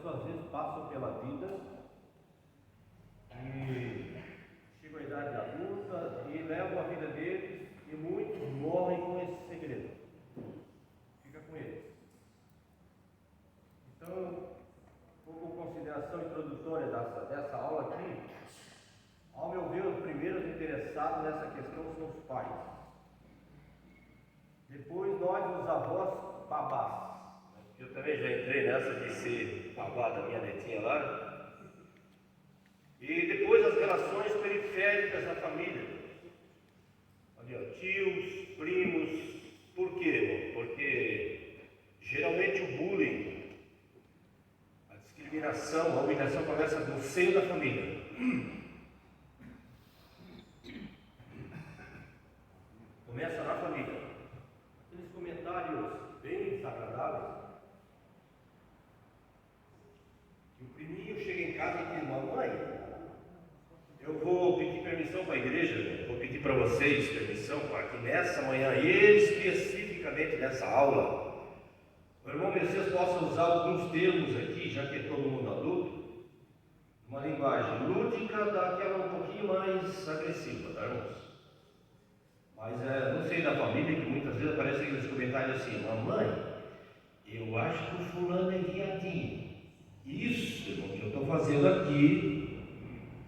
pessoas às vezes passam pela vida e chegam à idade adulta e levam a vida deles e muitos morrem com esse segredo. Fica com eles. Então, como consideração introdutória dessa aula aqui, ao meu ver, os primeiros interessados nessa questão são os pais. Depois nós, os avós, babás. Eu também já entrei nessa de ser babá da minha netinha lá. E depois as relações periféricas da família. Ali, ó, tios, primos. Por quê? Porque geralmente o bullying, a discriminação, a humilhação começa no seio da família. Começa na família. Aqueles comentários bem desagradáveis. O priminho chega em casa e diz: mamãe, eu vou pedir permissão para a igreja, vou pedir para vocês permissão para que nessa manhã, especificamente nessa aula, o irmão Messias possa usar alguns termos aqui, já que é todo mundo adulto, uma linguagem lúdica, daquela um pouquinho mais agressiva, tá, irmãos? Mas não sei da família, que muitas vezes aparecem aqueles comentários assim: mamãe, eu acho que o fulano é viadinho. Isso, irmão, que eu estou fazendo aqui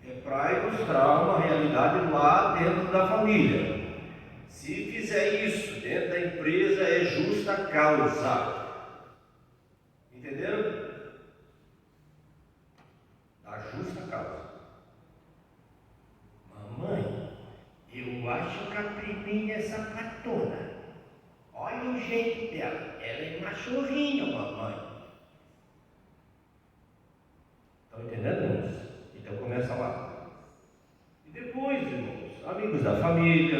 é para ilustrar uma realidade lá dentro da família. Se fizer isso dentro da empresa, é justa causa. Entenderam? Da justa causa. Mamãe, eu acho que a priminha é sapatona. Olha o jeito dela. Ela é machorrinha, mamãe. Estão entendendo, irmãos? Então começa lá. E depois, irmãos, amigos da família,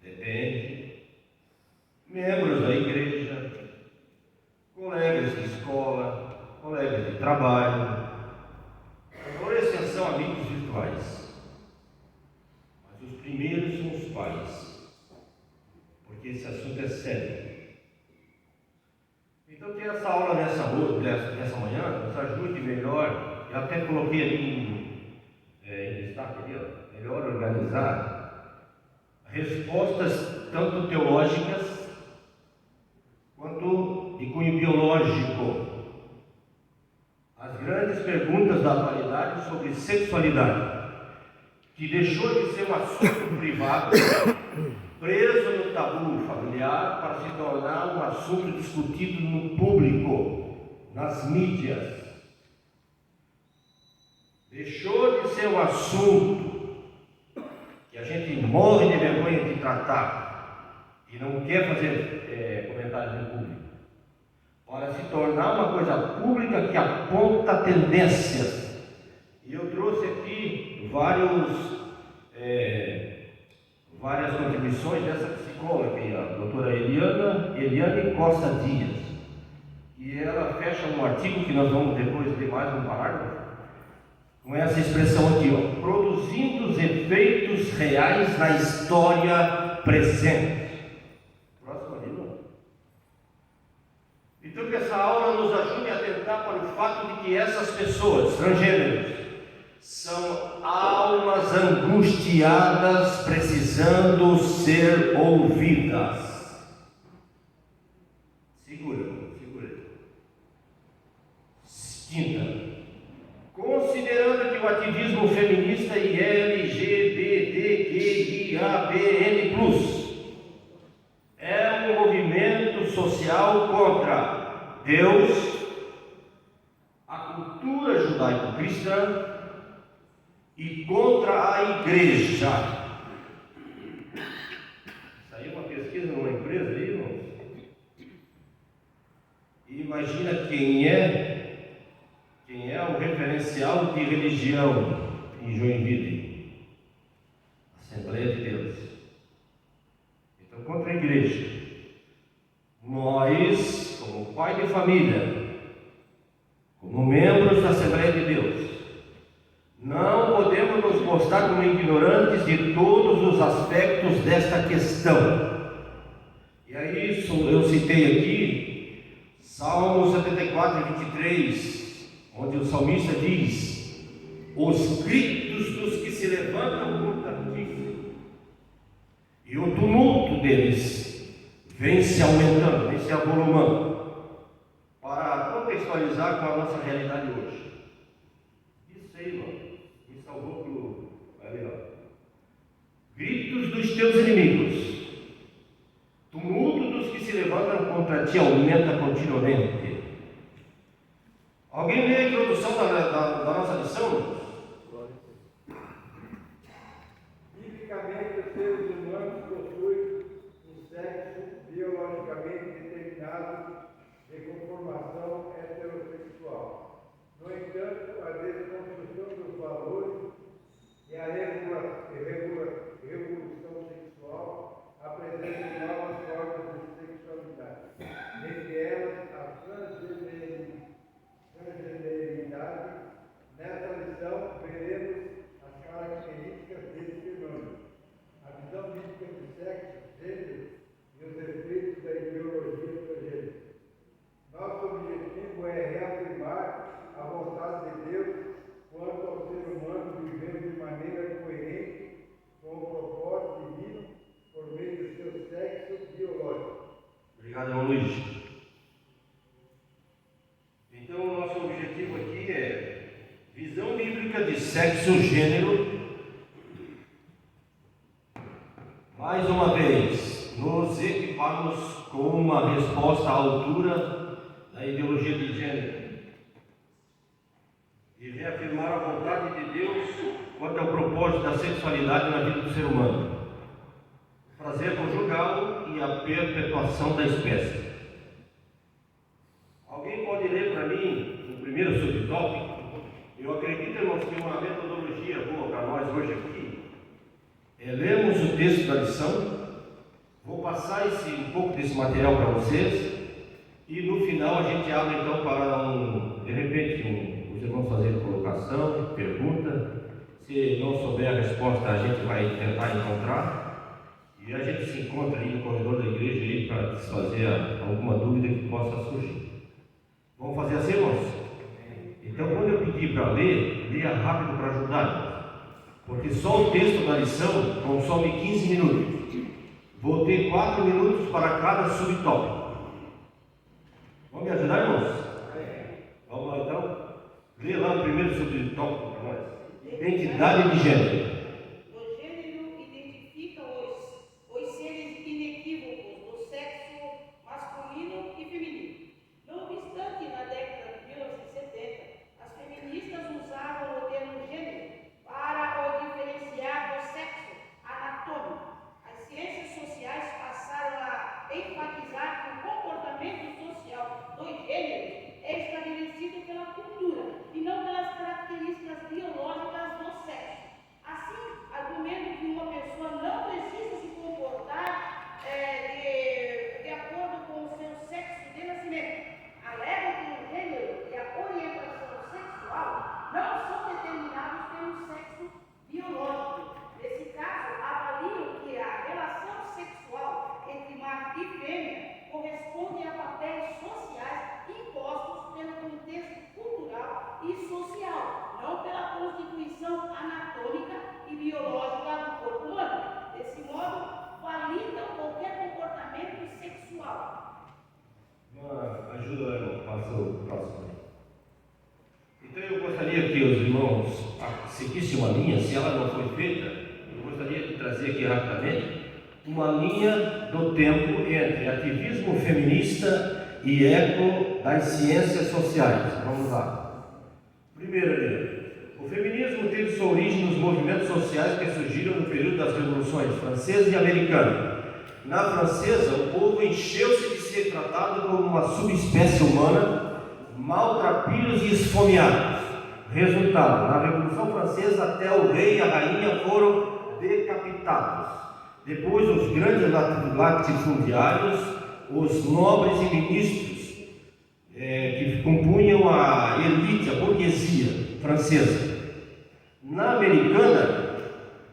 depende, membros da igreja, colegas de escola, colegas de trabalho, por exceção, amigos virtuais. Mas os primeiros são os pais, porque esse assunto é sério. Então que essa aula nessa manhã nos ajude melhor. Eu até coloquei ali em destaque ali, ó, melhor organizar respostas tanto teológicas quanto de cunho biológico. As grandes perguntas da atualidade sobre sexualidade, que deixou de ser um assunto privado, preso no tabu familiar, para se tornar um assunto discutido no público, nas mídias. Deixou de ser um assunto que a gente morre de vergonha de tratar e não quer fazer comentários em público, para se tornar uma coisa pública que aponta tendências. E eu trouxe aqui várias contribuições dessa psicóloga, a doutora Eliane Costa Dias. E ela fecha um artigo que nós vamos depois ler mais um parágrafo, com essa expressão aqui, ó: produzindo os efeitos reais na história presente. Próximo ali, não? Então que essa aula nos ajude a atentar para o fato de que essas pessoas, transgêneros, são almas angustiadas precisando ser ouvidas. Segura. Quinta. Considerando que o ativismo feminista e LGBTQIAPN+, é um movimento social contra Deus, a cultura judaico-cristã e contra a igreja. Saiu uma pesquisa numa empresa aí, irmãos. E imagina quem é o referencial de religião em Joinville: Assembleia de Deus. Então, contra a igreja. Nós, como pai de família, como membros da Assembleia de Deus, não podemos nos mostrar como ignorantes de todos os aspectos desta questão. E aí, eu citei aqui Salmo 74, 23, onde o salmista diz: os gritos dos que se levantam contra ti e o tumulto deles vem se aumentando, vem se avolumando. Para contextualizar com a nossa realidade hoje, isso aí, irmão, me salvou pro ali, ó. Gritos dos teus inimigos, tumulto dos que se levantam contra ti aumenta continuamente. Alguém lê a introdução da nossa lição? Tipicamente, os seres humanos possuem um sexo biologicamente determinado de conformação heterossexual. No entanto, a desconstrução dos valores e a revolução sexual apresentam novas formas de sexualidade. Entre elas, a transgeneridade. Nessa lição, veremos as características desse fenômeno, a visão bíblica do sexo, gênero e os efeitos da ideologia transgênero. Nosso objetivo é reafirmar a vontade de Deus quanto ao ser humano vivendo de maneira coerente com o propósito divino por meio do seu sexo biológico. Obrigado, irmão Luiz. Então, o nosso objetivo aqui é visão bíblica de sexo, gênero. Mais uma vez, nos equipamos com uma resposta à altura da ideologia de gênero e reafirmar a vontade de Deus quanto ao propósito da sexualidade na vida do ser humano, prazer conjugal e a perpetuação da espécie. Alguém pode ler para mim o primeiro subtópico? Eu acredito, irmãos, que uma metodologia boa para nós hoje aqui é lermos o texto da lição. Vou passar um pouco desse material para vocês e no final a gente abre então para de repente, os irmãos fazerem colocação, pergunta. Se não souber a resposta, a gente vai tentar encontrar e a gente se encontra aí no corredor da igreja aí para desfazer alguma dúvida que possa surgir. Vamos fazer assim, irmãos? Então, quando eu pedir para ler, leia rápido para ajudar, porque só o texto da lição consome 15 minutos. Vou ter 4 minutos para cada subtópico. Vamos me ajudar, irmãos? Vamos lá então? Lê lá o primeiro subtópico para nós. Identidade de gênero. O gênero identifica os seres inequívocos do sexo masculino e feminino. Não obstante, na década de 1970, as feministas usavam o termo gênero para o diferenciar do sexo anatômico. As ciências sociais passaram a enfatizar que o comportamento social dos gêneros é estabelecido pela cultura e não pelas características biológicas do sexo. Assim, argumento que uma pessoa não precisa se comportar de acordo com o seu sexo de nascimento. Alegam que o gênero e a orientação sexual não são determinados pelo sexo biológico. Nesse caso, avaliam que a relação sexual entre macho e fêmea corresponde a papéis sociais impostos pelo contexto cultural e social, não pela constituição anatômica e biológica do corpo humano. Desse modo, validam qualquer comportamento sexual. Ajuda, irmão, passa o próximo. Então eu gostaria que os irmãos seguissem uma linha, se ela não foi feita, eu gostaria de trazer aqui rapidamente uma linha do tempo entre ativismo feminista e eco das ciências sociais. Vamos lá. Primeira linha. O feminismo teve sua origem nos movimentos sociais que surgiram no período das revoluções francesa e americana. Na francesa, o povo encheu-se de ser tratado como uma subespécie humana, maltrapilhos e esfomeados. Resultado: na Revolução Francesa, até o rei e a rainha foram decapitados. Depois, os grandes latifundiários, os nobres e ministros que compunham a elite, a burguesia francesa. Na americana,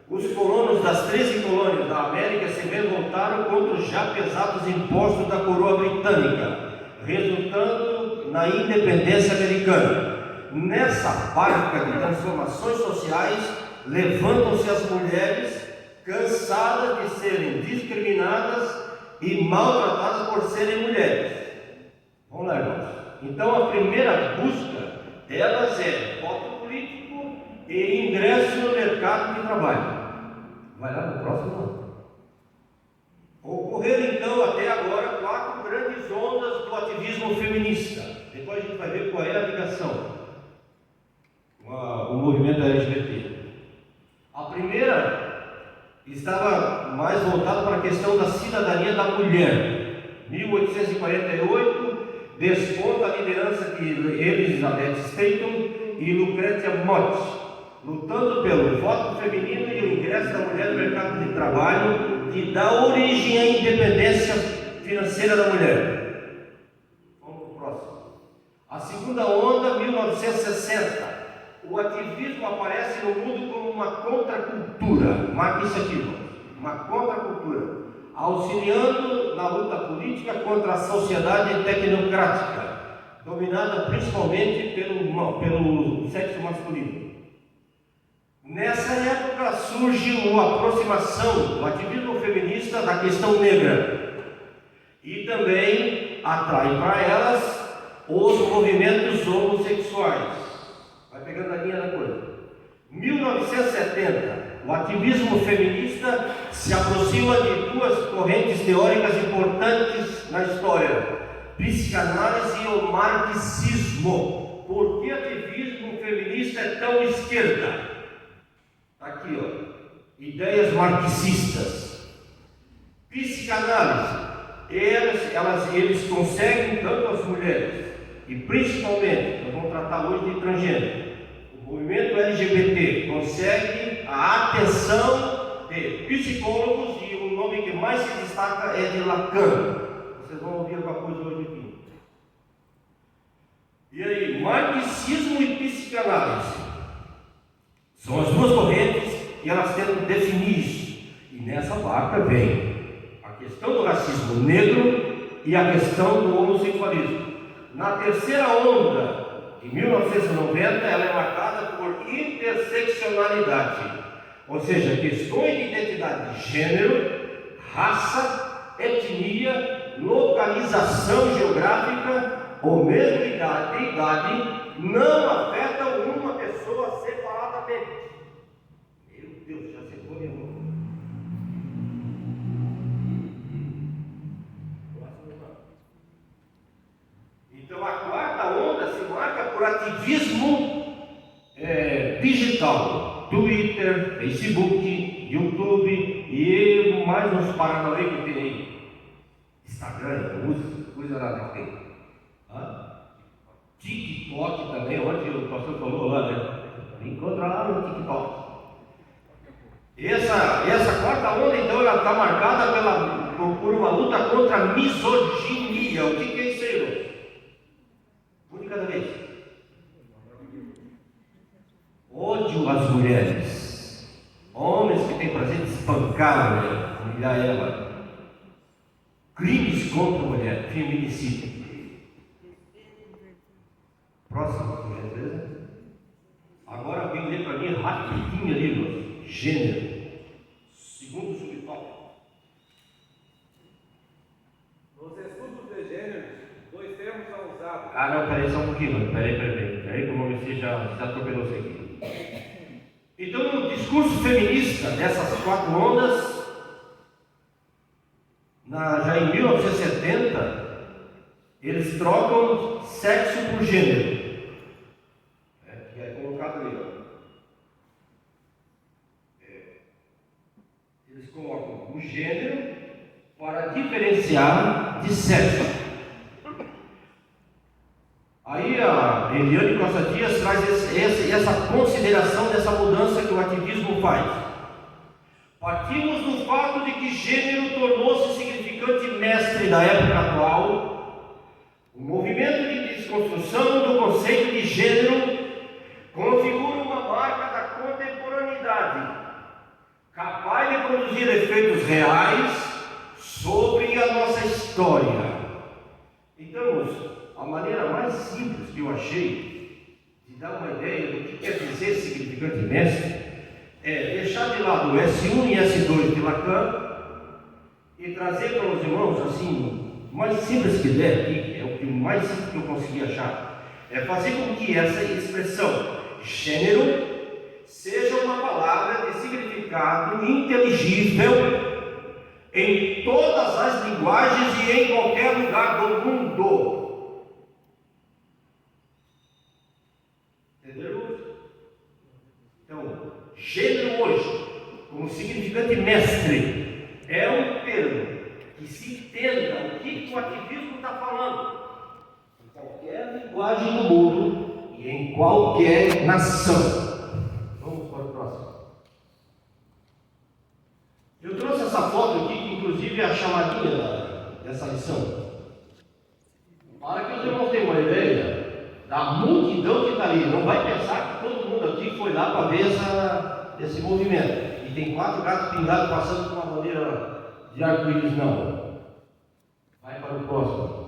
os colonos das 13 colônias da América se revoltaram contra os já pesados impostos da coroa britânica, resultando na independência americana. Nessa barca de transformações sociais, levantam-se as mulheres cansadas de serem discriminadas e maltratadas por serem mulheres. Vamos lá, irmãos. Então, a primeira busca delas é voto político e ingresso no mercado de trabalho. Vai lá no próximo. Ocorreram então até agora 4 grandes ondas do ativismo feminista. Depois a gente vai ver qual é a ligação com o movimento LGBT. A primeira estava mais voltada para a questão da cidadania da mulher. 1848 desponta a liderança de Elizabeth Stanton e Lucretia Mott, lutando pelo voto feminino e o ingresso da mulher no mercado de trabalho, que dá origem à independência financeira da mulher. Vamos para o próximo. A segunda onda, 1960. O ativismo aparece no mundo como uma contracultura, marca isso aqui, uma contracultura, auxiliando na luta política contra a sociedade tecnocrática, dominada principalmente pelo sexo masculino. Nessa época surge uma aproximação do ativismo feminista da questão negra e também atrai para elas os movimentos homossexuais. Vai pegando a linha da coisa. 1970, o ativismo feminista se aproxima de 2 correntes teóricas importantes na história: psicanálise e o marxismo. Por que ativismo feminista é tão esquerda? Aqui, ó, ideias marxistas. Psicanálise, eles conseguem, tanto as mulheres, e principalmente, nós vamos tratar hoje de transgênero, o movimento LGBT consegue a atenção de psicólogos, e o nome que mais se destaca é de Lacan. Vocês vão ouvir alguma coisa hoje aqui. E aí, marxismo e psicanálise são as 2 correntes e elas tentam definir isso. E nessa barca vem a questão do racismo negro e a questão do homossexualismo. Na terceira onda, em 1990, ela é marcada por interseccionalidade, ou seja, questões de identidade de gênero, raça, etnia, localização geográfica ou mesmo idade não afetam uma pessoa separadamente. Meu Deus, já secou minha mão. Então a quarta onda se marca por ativismo digital, Twitter, Facebook, YouTube e mais uns paranauê que tem aí, Instagram, coisa lá que tem. TikTok também, onde o pastor falou lá, né? Encontra lá no TikTok. Essa quarta onda, então, ela está marcada por uma luta contra a misoginia. O que é isso aí, irmão? Um de cada vez. Ódio às mulheres. Homens que têm prazer de espancar a mulher, humilhar ela. Crimes contra a mulher, feminicídio. Próximo, por gentileza. Agora alguém lê para mim rapidinho ali, irmãos. Gênero. Segundo subtópico. Nos estudos de gênero, 2 termos são usados. Não, peraí só um pouquinho, peraí que o Maurício já atropelou isso aqui. Então, no discurso feminista dessas 4 ondas, já em 1970, eles trocam sexo por gênero. Que é colocado ali, ó. Eles colocam o gênero para diferenciar de sexo. Aí a Eliane Costa Dias traz essa consideração dessa mudança que o ativismo faz. Partimos do fato de que gênero tornou-se significante mestre da época atual. O movimento de desconstrução do conceito de gênero configura uma marca da contemporaneidade, capaz de produzir efeitos reais sobre a nossa história. Então, a maneira mais simples que eu achei de dar uma ideia do que quer dizer significante mestre é deixar de lado o S1 e S2 de Lacan e trazer para os irmãos, assim, o mais simples que der aqui, é o que mais simples que eu consegui achar, é fazer com que essa expressão gênero seja uma palavra de significado inteligível em todas as linguagens e em qualquer lugar do mundo. Entendeu? Então, gênero hoje, como significante mestre, é um termo que se entenda o que o ativismo está falando em qualquer linguagem do mundo e em qualquer nação. Vamos para o próximo. Eu trouxe essa foto aqui, que inclusive é a chamadinha dessa lição, para que os irmãos tenham uma ideia da multidão que está ali. Não vai pensar que todo mundo aqui foi lá para ver esse movimento. E tem 4 gatos pingados passando com uma bandeira de arco-íris, não. Vai para o próximo.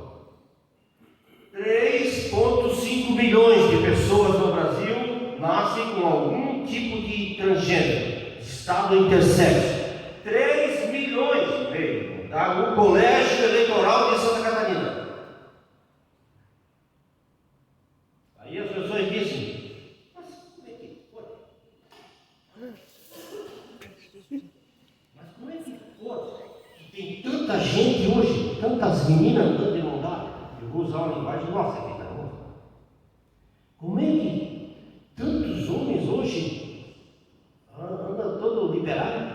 3,5 milhões de pessoas no Brasil nascem com algum tipo de transgênero, estado intersexo. 3 milhões e meio, tá? O Colégio Eleitoral de Santa Catarina. Aí as pessoas dizem, mas como é que pode? Mas como é que pode? Que tem tanta gente hoje, tantas meninas andando de mão dada. Eu vou usar uma linguagem nossa aqui, tá bom? Como é que tantos homens hoje andam todo liberado?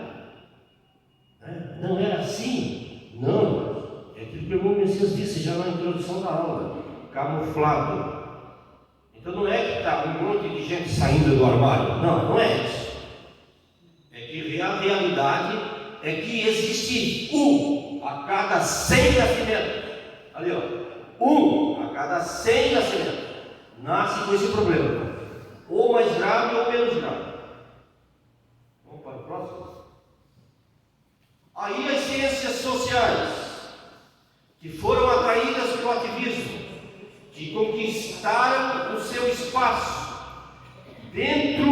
Não era assim? Não. É aquilo que o irmão Messias disse já na introdução da aula. Camuflado. Então não é que está um monte de gente saindo do armário. Não, não é isso. É que a realidade é que existe 1 a cada 100 nascimentos. Ali, ó. 1 a cada 100 nascimentos nasce com esse problema. Ou mais grave ou menos grave. Vamos para o próximo. Aí as ciências sociais, que foram atraídas pelo ativismo, que conquistaram o seu espaço dentro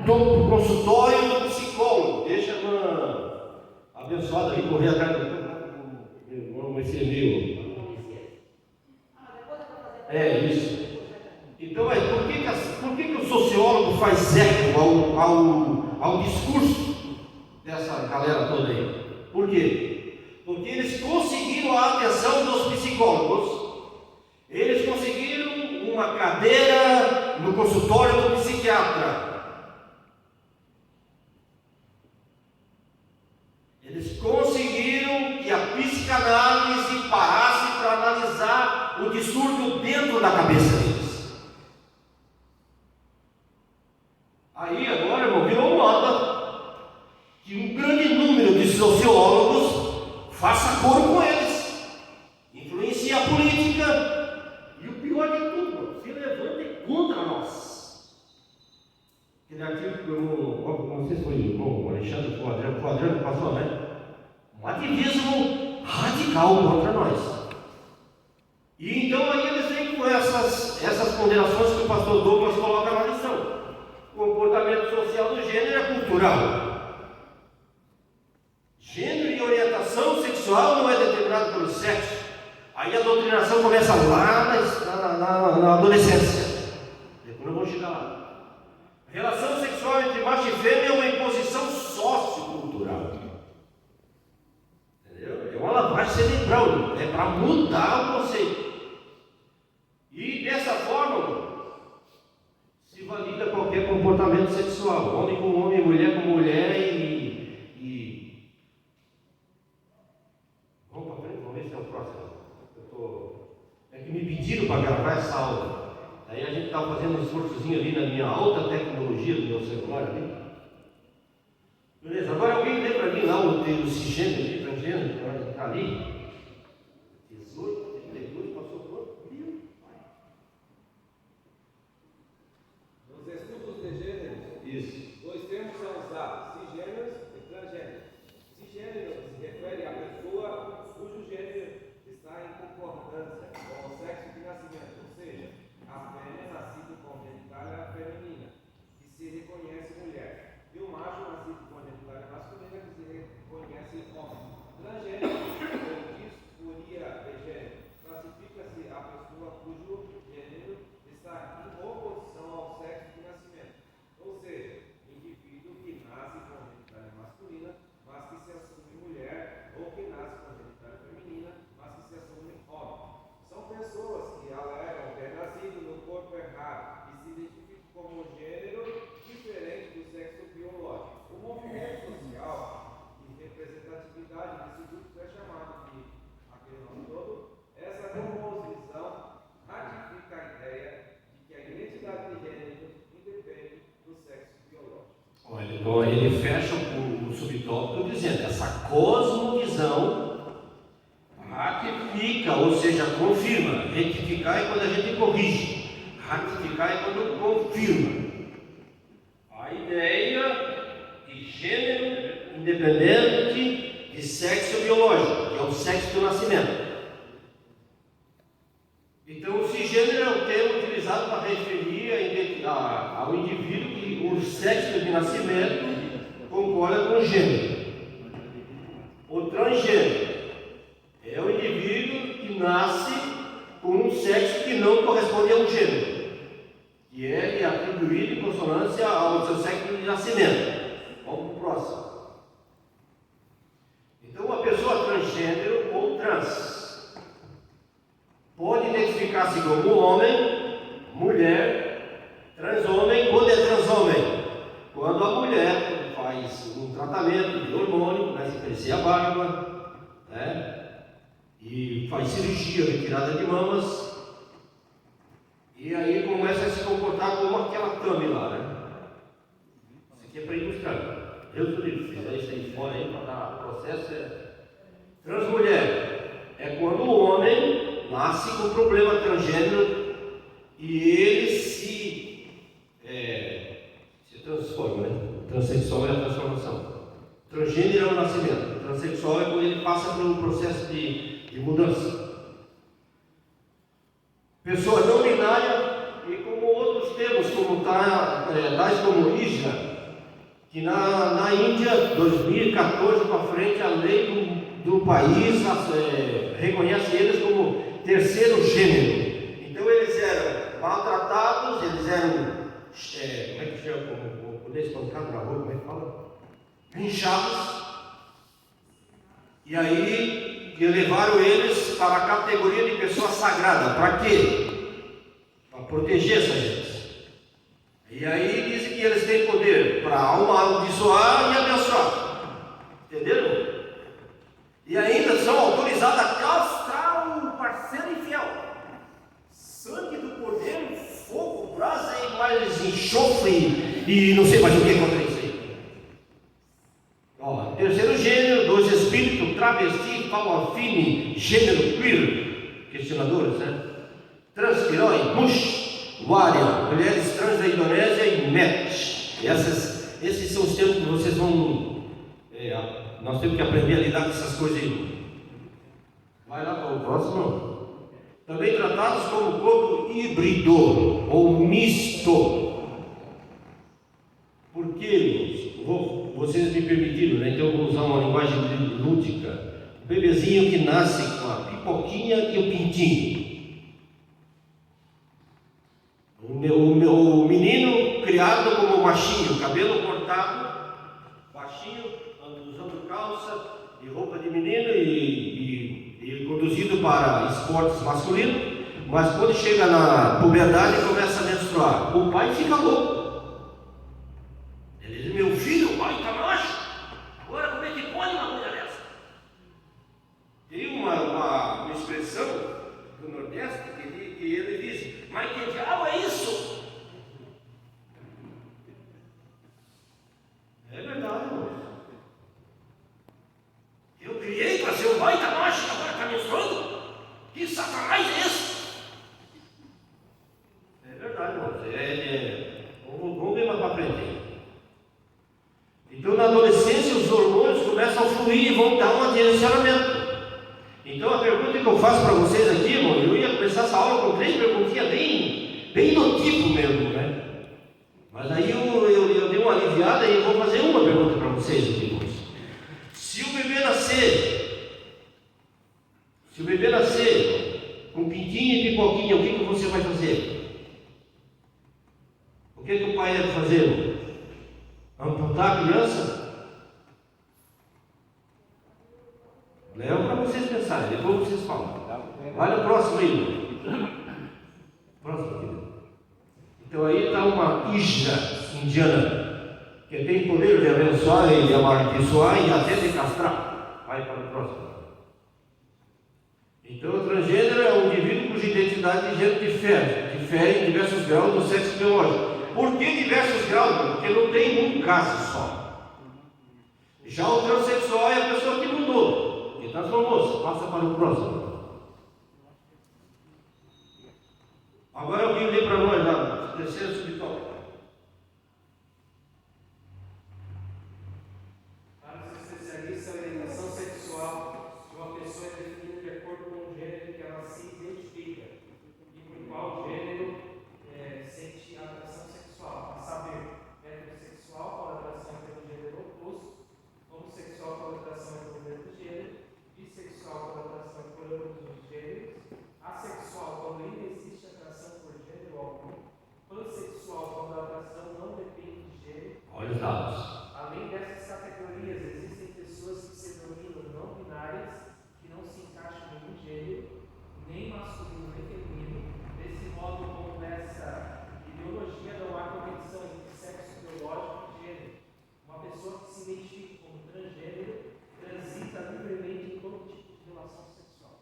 do consultório do psicólogo. Deixa uma abençoada aí correr atrás do irmão Messias. É isso. Então, por que o sociólogo faz eco ao discurso dessa galera toda aí? Por quê? Porque eles conseguiram a atenção dos psicólogos, eles conseguiram uma cadeira no consultório do psiquiatra, eles conseguiram que a psicanálise parasse para analisar o distúrbio dentro da cabeça deles. Aí agora, irmão, virou moda que um grande número de sociólogos faça coro com eles, influencia a política e o pior de tudo, se levantem contra nós. Aquele artigo que eu não sei se foi o irmão Alexandre ou o Adriano que passou, né? Um ativismo radical contra nós. E então aí eles vêm com essas condenações que o pastor Douglas coloca na lição. O comportamento social do gênero é cultural. Gênero e orientação sexual não é determinado pelo sexo. Aí a doutrinação começa lá na adolescência. Depois eu vou chegar lá. Relação sexual entre macho e fêmea é uma imposição sociocultural. Entendeu? É uma lavagem cerebral. É para mudar o conceito. E dessa forma se valida qualquer comportamento sexual. Homem com homem, mulher com mulher e vamos para frente, vamos ver se é o próximo. É que me pediram para gravar essa aula. Aí a gente estava fazendo um esforçozinho ali na minha alta tecnologia do meu celular ali. Beleza, agora alguém lê para mim lá o cisgênero ali, transgênero, que está ali. 18, 32, passou por 1000. Nos estudos de gêneros, Isso. 2 termos são usados: cisgêneros e transgêneros. Cisgênero se refere à pessoa cujo gênero está em concordância com ele fecha o subtópico dizendo: essa cosmovisão ratifica, ou seja, confirma. Retificar é quando a gente corrige, ratificar é quando confirma a ideia de gênero independente de sexo biológico, que é o sexo do nascimento. Então, o cisgênero é um termo utilizado para referir ao indivíduo que o sexo de nascimento concorda com o gênero. O transgênero é o indivíduo que nasce com um sexo que não corresponde a um gênero, que é atribuído em consonância ao seu sexo de nascimento. Vamos para o próximo. Então, uma pessoa transgênero ou trans pode identificar-se como homem, mulher, transhomem ou transhomem. Quando a mulher faz um tratamento de hormônio, começa a crescer a barba, né? E faz cirurgia, retirada de mamas, e aí começa a se comportar como aquela Tami lá, né? Isso aqui é para ilustrar. Deus do livro, se fizer isso aí fora aí para dar processo. Transmulher é quando o homem nasce com problema transgênero e ele se transforma, né? Transsexual é a transformação. Transgênero é o nascimento. Transsexual é quando ele passa pelo processo de mudança. Pessoa não binária e como outros termos, como tais como Isha, que na Índia, 2014 para frente, a lei do país reconhece eles como terceiro gênero. Então eles eram maltratados, eles eram, como é que chama, quando é espancado na rua, como é que fala? Linchados. E aí levaram eles para a categoria de pessoa sagrada. Para quê? Para proteger essa gente. E aí dizem que eles têm poder para amaldiçoar e abençoar. Entenderam? E ainda são autorizados a castrar o parceiro infiel. Sangue do cordeiro, fogo, brasa e mais enxofre e não sei mais o que contra isso aí. Ó, terceiro gênero, dois espíritos, travesti, falofine, gênero queer, questionadores, né? Transpiroi, mush, waria, mulheres trans da Indonésia e match. Esses são os termos que vocês vão... nós temos que aprender a lidar com essas coisas aí. Vai lá para o próximo. Também tratados como corpo híbrido ou misto. Por que, vocês me permitiram, né? Então eu vou usar uma linguagem lúdica. O bebezinho que nasce com a pipoquinha e o pintinho. O menino criado como machinho, cabelo cortado, baixinho, usando calça e roupa de menino e conduzido para esportes masculinos, mas quando chega na puberdade começa a menstruar. O pai fica louco. Ele diz: meu filho, o pai está macho, agora como é que pode uma coisa dessa? Tem uma expressão do Nordeste que ele diz: mas que diabo é isso? É verdade, irmão. Eu criei para ser um baita macho e agora está menstruando? Que satanás é esse? É verdade, irmão. Vamos ver mais para frente. Então, na adolescência, os hormônios começam a fluir e vão dar um direcionamento. Então, a pergunta que eu faço para vocês aqui, irmão, eu ia começar essa aula com 3 perguntinhas bem do tipo mesmo, né? Mas aí eu dei uma aliviada e eu vou fazer uma pergunta para vocês aqui, irmãos. Se o bebê nascer com pintinho e pipoquinha, o que você vai fazer? O que o pai deve fazer? Amputar a criança? Leva para vocês pensarem, depois vocês falam. Vai no próximo aí. Próximo aqui. Então aí está uma Isha indiana, que tem poder de abençoar e de amaldiçoar e até de castrar. Vai para o próximo. Então o transgênero é um indivíduo cuja identidade de gênero difere em diversos graus do sexo biológico. Por que diversos graus? Porque não tem um caso só. Já o transexual é a pessoa que mudou, que transformou-se. Passa para o próximo. Agora alguém lê para nós lá, terceiro subtópico. Para os especialistas, a orientação sexual de uma pessoa é definida de acordo com o gênero que ela se identifica e por qual gênero sente atração sexual, a saber, heterossexual com atração pelo gênero oposto, homossexual com atração pelo mesmo gênero, bissexual com atração por ambos os gêneros, assexual quando ainda existe atração por gênero algum, pansexual quando a atração não depende de gênero. Olha os dados. Além dessas categorias, existem pessoas que se denominam não binárias, que não se encaixam em nenhum gênero, nem masculino nem feminino. Desse modo, como nessa ideologia não há conexão entre sexo biológico e gênero. Uma pessoa que se identifica como transgênero transita livremente em todo tipo de relação sexual.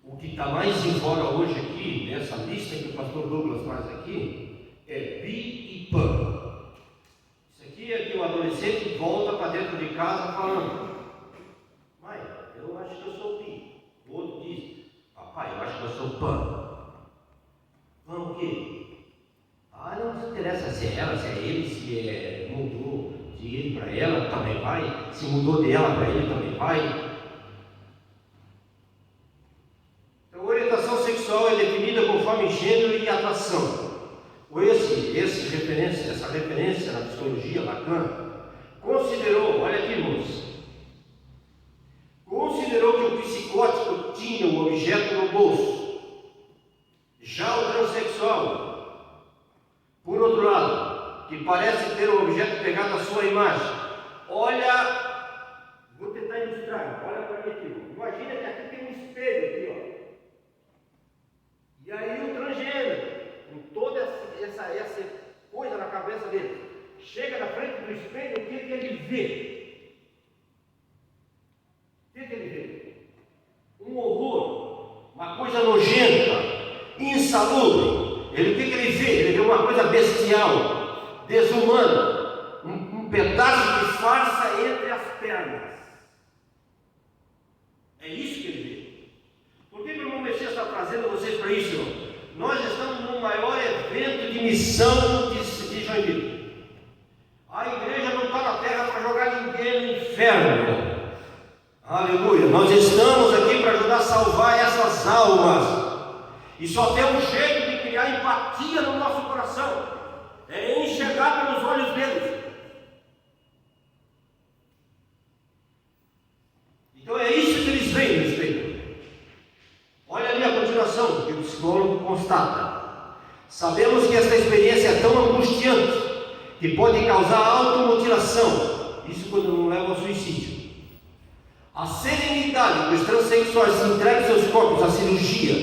O que está mais em voga hoje aqui, nessa lista que o pastor Douglas faz aqui, é bi e pan. Isso aqui é que o adolescente volta para dentro de casa falando: mãe, eu acho que eu sou bi. O outro diz: papai, eu acho que eu sou pan. Pan o quê? Ah, não se interessa se é ela, se é ele, se mudou de ele para ela, também vai. Se mudou dela para ele, também vai. Então, a orientação sexual é definida conforme gênero e atração. Essa referência na psicologia, Lacan, considerou, olha aqui, moço, considerou que o psicótico tinha o objeto no bolso. Já o transexual, por outro lado, que parece ter o objeto pegado à sua imagem. Olha, vou tentar ilustrar, olha para mim aqui. Imagina que aqui tem um espelho aqui, ó. E aí o transgênero, com toda essa coisa na cabeça dele, chega na frente do espelho, o que ele vê? O que ele vê? Um horror, uma coisa nojenta, insalubre. O que ele vê? Ele vê uma coisa bestial, desumana, um pedaço de farsa entre as pernas. É isso que ele vê. Por que o irmão Messias está trazendo vocês para isso, irmão? Nós estamos no maior evento de missão de Joinville. A igreja não está na terra para jogar ninguém no inferno. Aleluia. Nós estamos aqui para ajudar a salvar essas almas. E só tem um jeito de criar empatia no nosso coração: é enxergar pelos olhos deles. Então é isso que eles veem no espelho. Olha ali a continuação que o psicólogo constata. Sabemos que esta experiência é tão angustiante que pode causar automutilação. Isso quando não leva ao suicídio. A serenidade dos transexuais se entregam seus corpos à cirurgia,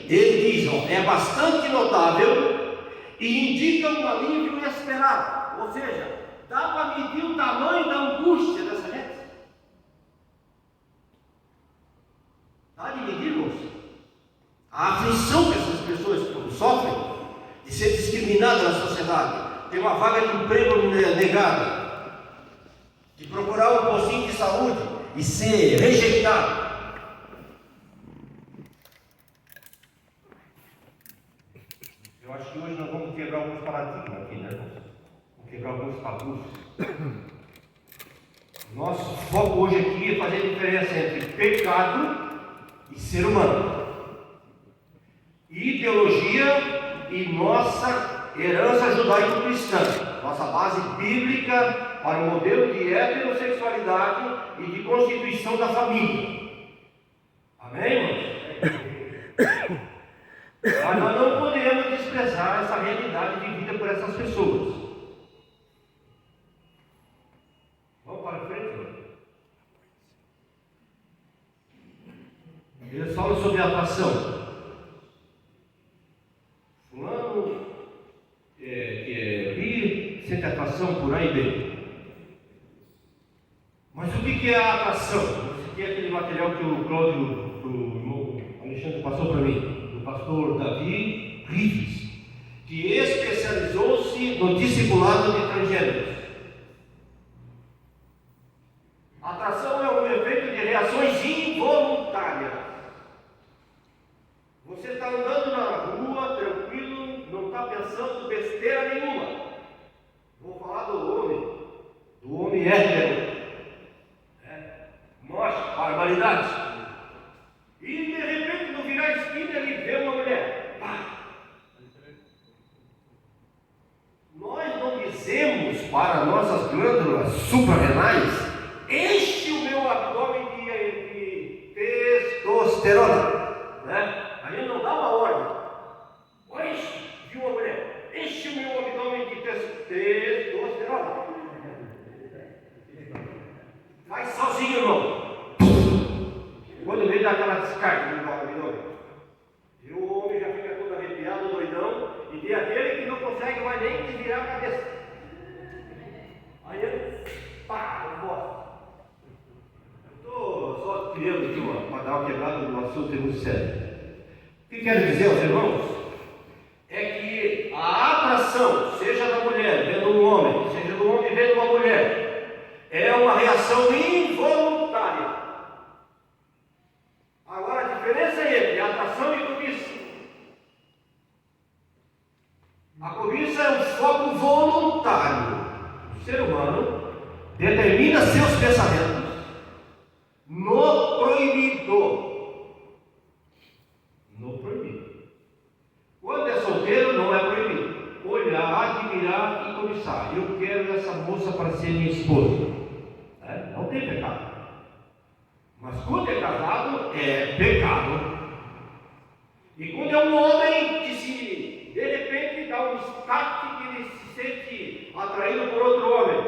ele diz, é bastante notável e indica um alívio inesperado. Ou seja, dá para medir o tamanho da angústia dessa gente? Dá de medir, moço? A aflição que essas pessoas sofrem de ser discriminadas na sociedade, ter uma vaga de emprego negada, de procurar um postinho de saúde e ser rejeitado. Eu acho que hoje nós vamos quebrar alguns paradigmas aqui, né? Vamos quebrar alguns tabus. Nosso foco hoje aqui é fazer a diferença entre pecado e ser humano, ideologia e nossa herança judaico-cristã, nossa base bíblica para o modelo de heterossexualidade e de constituição da família. Amém, irmãos? Mas nós não podemos desprezar essa realidade vivida por essas pessoas. Vamos para frente, irmão. Eles falam sobre a atração. Fulano que é bi, sente atração por A e B. Mas o que é a atração? Esse aqui é aquele material que o Cláudio, o Alexandre passou para mim, do pastor Davi Rives, que especializou-se no discipulado de transgêneros. besteira nenhuma. Vou falar do homem hétero. Nossa, barbaridade. E de repente, no virar a esquina, ele vê uma mulher. Pá. Nós não dizemos para nossas glândulas suprarrenais: enche o meu abdômen de testosterona, né? A gente não dá uma ordem. Enche, viu uma mulher? Enche o meu abdômen de testosterona. Faz sozinho, irmão. Quando ele dá aquela descarga no abdômen, e o homem já fica todo arrepiado, doidão, e tem aquele que não consegue mais nem desvirar a cabeça. Aí ele, pá, eu gosto. Eu estou só criando aqui para dar uma quebrada no assunto muito sério. O que quero dizer aos irmãos é que a atração, seja da mulher vendo um homem, seja do homem vendo uma mulher, é uma reação involuntária. Agora a diferença é entre atração e cobiça. A cobiça é um foco voluntário. O ser humano determina seus pensamentos no proibido. No proibido. Quando é solteiro, não é proibido. Olhar, admirar e cobiçar. Eu quero essa moça para ser minha esposa. Não tem pecado. Mas quando é casado, é pecado. E quando é um homem que de repente dá um destaque, que ele se sente atraído por outro homem.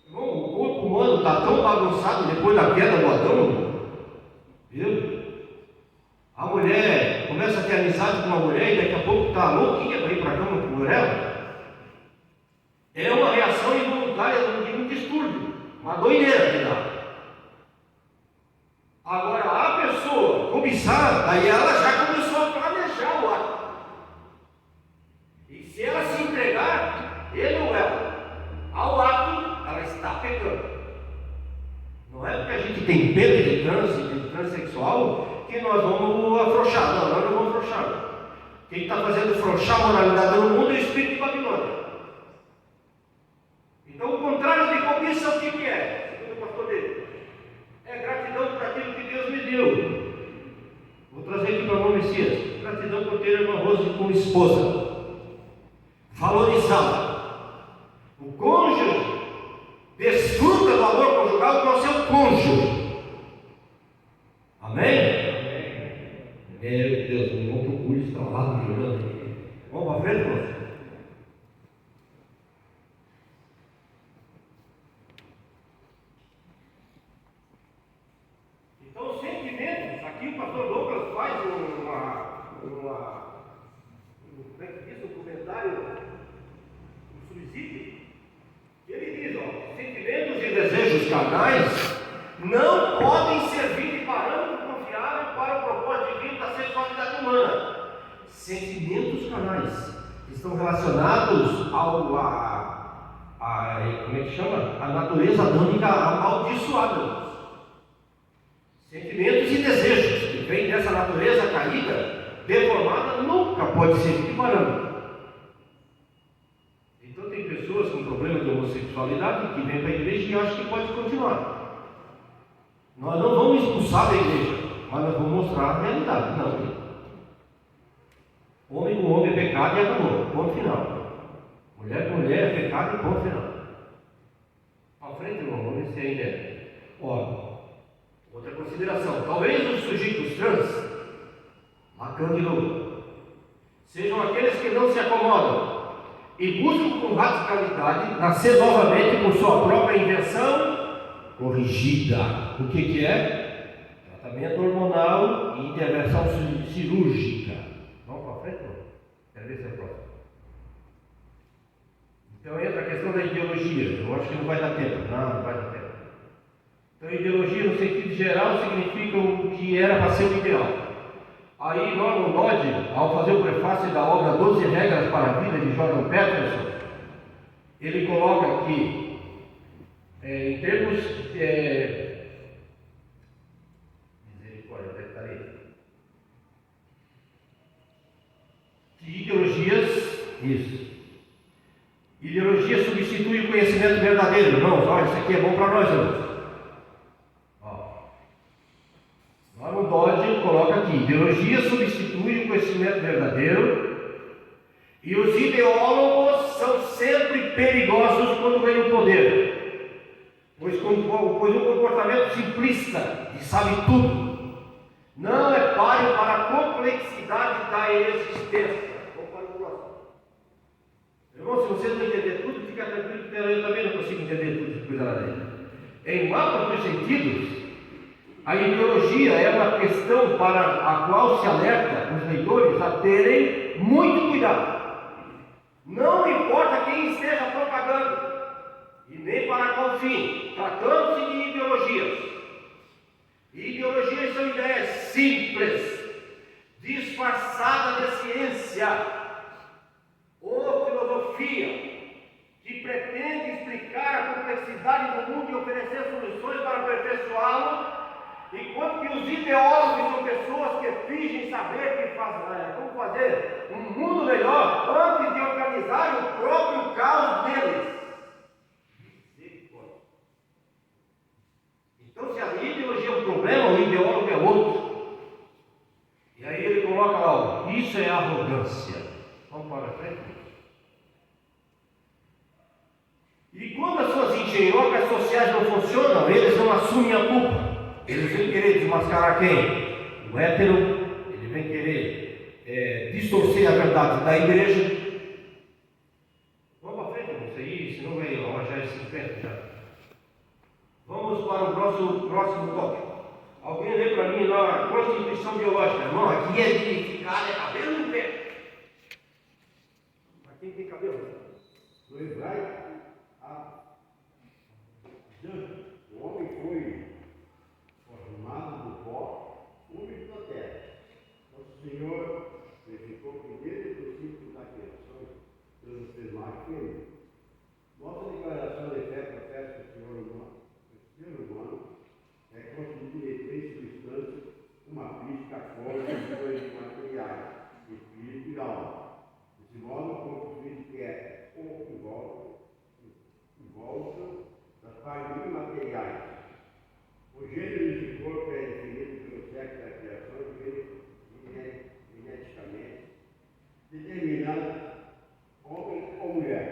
Irmão, o corpo humano está tão bagunçado depois da queda do Adão, viu? A mulher começa a ter amizade com uma mulher e daqui a pouco está louquinha para ir para a cama com ela. É uma reação involuntária de um distúrbio, uma doideira que dá. Agora, a pessoa cobiçar, aí ela já começou a planejar o ato. E se ela se entregar, ele ou ela, ao ato, ela está pecando. Não é porque a gente tem medo de trânsito sexual, que nós vamos afrouxar. Não, nós não vamos afrouxar. Quem está fazendo afrouxar a moralidade no mundo é o espírito de Babilônia. Então, o contrário de cobiça, o que é? Segundo o pastor dele. É gratidão por aquilo que Deus me deu. Vou trazer aqui para o nome Messias. Gratidão por ter uma Rose como esposa. Valorizá-la. O cônjuge desfruta do amor conjugal com o seu cônjuge. Amém? Meu Deus, o irmão procura está lá chorando. Vamos para frente, irmão? Então, os sentimentos, aqui o pastor Douglas faz como é que diz, um comentário, um subsídio. Ele diz, sentimentos e desejos carnais não podem servir de parâmetro confiável para o propósito divino da sexualidade humana. Sentimentos carnais estão relacionados como é que chama? A natureza adâmica amaldiçoada. Sentimentos e desejos que vêm dessa natureza caída, deformada, nunca pode ser de parâmetro. Então tem pessoas com problema de homossexualidade que vêm para a igreja e acham que pode continuar. Nós não vamos expulsar da igreja, mas nós vamos mostrar a realidade. Não. Homem com homem é pecado e acabou. Ponto final. Mulher com mulher é pecado e ponto final. Para frente, irmão, vamos ver se ainda é. Outra consideração. Talvez os sujeitos trans, Lacan de novo, sejam aqueles que não se acomodam e buscam com radicalidade nascer novamente por sua própria invenção corrigida. O que é? Tratamento hormonal e intervenção cirúrgica. Vamos para frente? Quero ver se é próximo. Então entra a questão da ideologia. Eu acho que não vai dar tempo. Não vai dar tempo. Então, ideologia, no sentido geral, significa o que era para ser o ideal. Aí, Norman Lodge, ao fazer o prefácio da obra 12 Regras para a Vida de Jordan Peterson, ele coloca que, em termos misericórdia, deve estar aí, de ideologias, Isso. Ideologia substitui o conhecimento verdadeiro. Irmãos, olha, isso aqui é bom para nós, irmãos. Lá no Dodge coloca aqui: ideologia substitui o conhecimento verdadeiro, e os ideólogos são sempre perigosos quando vêm no poder, pois um comportamento simplista e sabe tudo não é páreo para a complexidade da existência. Vamos para o próximo. Irmão, se você não entender tudo, fica tranquilo, porque eu também não consigo entender tudo que coisa lá dentro. Em mapa dos sentidos, a ideologia é uma questão para a qual se alerta os leitores a terem muito cuidado. Não importa quem esteja propagando, e nem para qual fim, tratando-se de ideologias. Ideologias são ideias simples, disfarçadas de ciência ou filosofia, que pretende explicar a complexidade do mundo e oferecer soluções para aperfeiçoá-lo, enquanto que os ideólogos são pessoas que fingem saber como fazer um mundo melhor antes de organizar o próprio caos deles. Então, se a ideologia é um problema, o ideólogo é outro. E aí ele coloca lá: ó, isso é arrogância. Vamos para frente. E quando as suas engenhocas sociais não funcionam, eles não assumem a culpa. Eles vêm querer desmascarar quem? O hétero. Ele vem querer distorcer a verdade da igreja. Vamos para frente, isso aí, senão vai já é 50 já. Vamos para o próximo tópico. Alguém lê para mim lá a Constituição Biológica. Irmão, aqui é de ficar cabelo no pé. Aqui tem cabelo. No hebraico, o homem foi formado do pó, úmido da terra. Nosso Senhor verificou que desde o princípio da criação, Deus nos fez mais que ele. Nossa declaração de fé professa que o ser humano é constituído de três substâncias, uma física forte e dois materiais, espírito e alma. Desse modo, o corpo físico é em volta das partes imateriais. O gênero desse corpo é definido pelo sexo da criação geneticamente determinado homem ou mulher.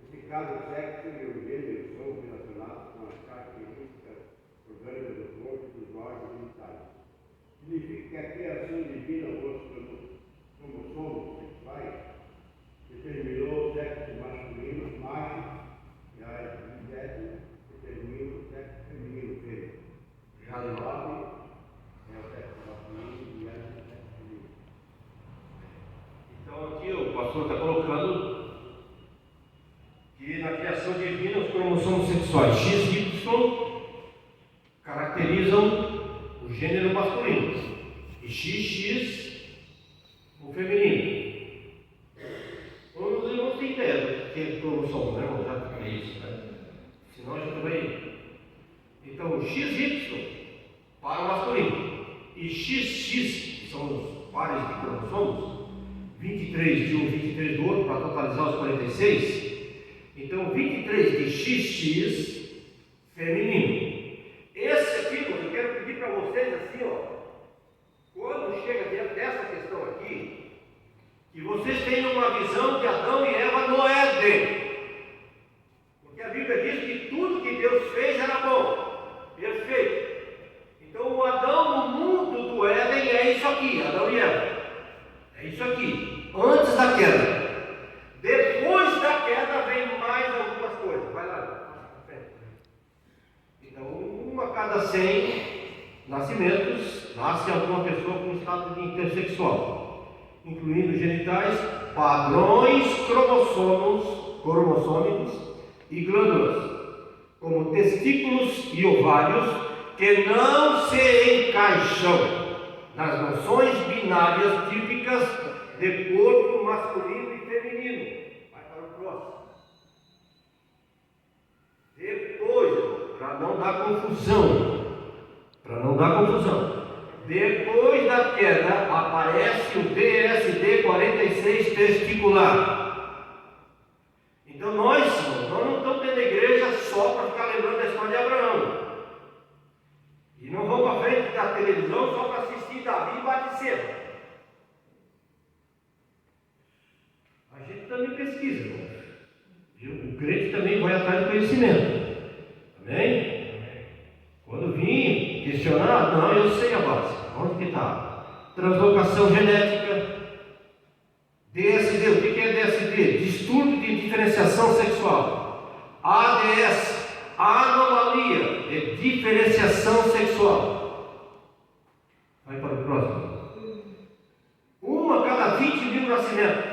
Nesse caso, o sexo e o gênero são relacionados com as características orgânicas do corpo e dos órgãos genitais. Significa que a criação divina, como somos sexuais, determinou o sexo masculino, macho, e a sexo determina o sexo feminino, fêmea. Já o homem é o sexo masculino e é o sexo feminino. Então aqui o pastor está colocando que na criação divina os cromossomos sexuais X e Y caracterizam o gênero masculino e XX o feminino. Os irmãos têm ideia do que é cromossomo, né? Já falei isso, né? Senão a gente vai. Então, XY para o masculino e XX, que são os pares de cromossomos, 23 de um, 23 do outro, para totalizar os 46. Então, 23 de XX feminino. Esse aqui, eu quero pedir para vocês assim, ó, quando chega dentro dessa questão aqui, que vocês tenham uma visão de Adão e Eva no Éden. Porque a Bíblia diz que tudo que Deus fez era bom, perfeito. Então o Adão no mundo do Éden é isso aqui, Adão e Eva. É isso aqui, antes da queda. Depois da queda vem mais algumas coisas. Vai lá. Então, uma a cada 100 nascimentos, nasce alguma pessoa com estado de intersexual, incluindo genitais, padrões cromossômicos e glândulas, como testículos e ovários, que não se encaixam nas noções binárias típicas de corpo masculino e feminino. Vai para o próximo. Depois, para não dar confusão, depois da queda aparece o DSD-46 testicular. Então nós não estamos dentro da igreja só para ficar lembrando da história de Abraão. E não vamos para frente da televisão só para assistir Davi e Batseba. A gente também pesquisa, irmão. O crente também vai atrás do conhecimento. Amém? Quando vim questionar, não, eu sei a base. Onde que está? Translocação genética. DSD, o que é DSD? Distúrbio de diferenciação sexual. ADS, anomalia de diferenciação sexual. Vai para o próximo. 1 a cada 20 mil nascimentos.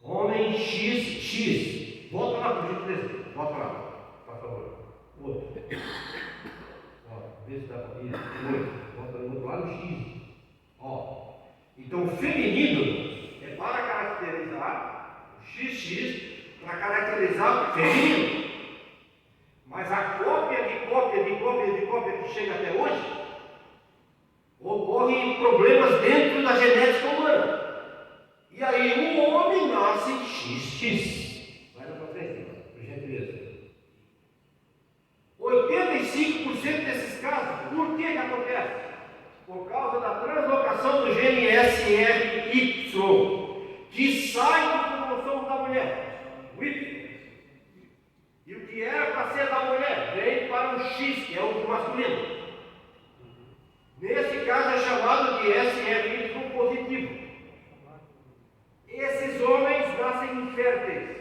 Homem XX. Volta lá, por gentileza. Volta lá, por favor. Outro. Ó, vê se dá para ir. Volta no outro lado, X. Ó. Então, o feminino é para caracterizar o XX, para caracterizar o feminino. Mas a cópia que chega até hoje, ocorrem problemas dentro da genética humana. E aí, um homem nasce XX. Vai na sua frente, por gentileza. 85% desses casos, por que acontece? Por causa da translocação do gene SRY, que sai do cromossomo da mulher, o Y. E o que era para ser da mulher, vem para o X, que é o do masculino. Nesse caso é chamado de SRY positivo. Esses homens nascem inférteis,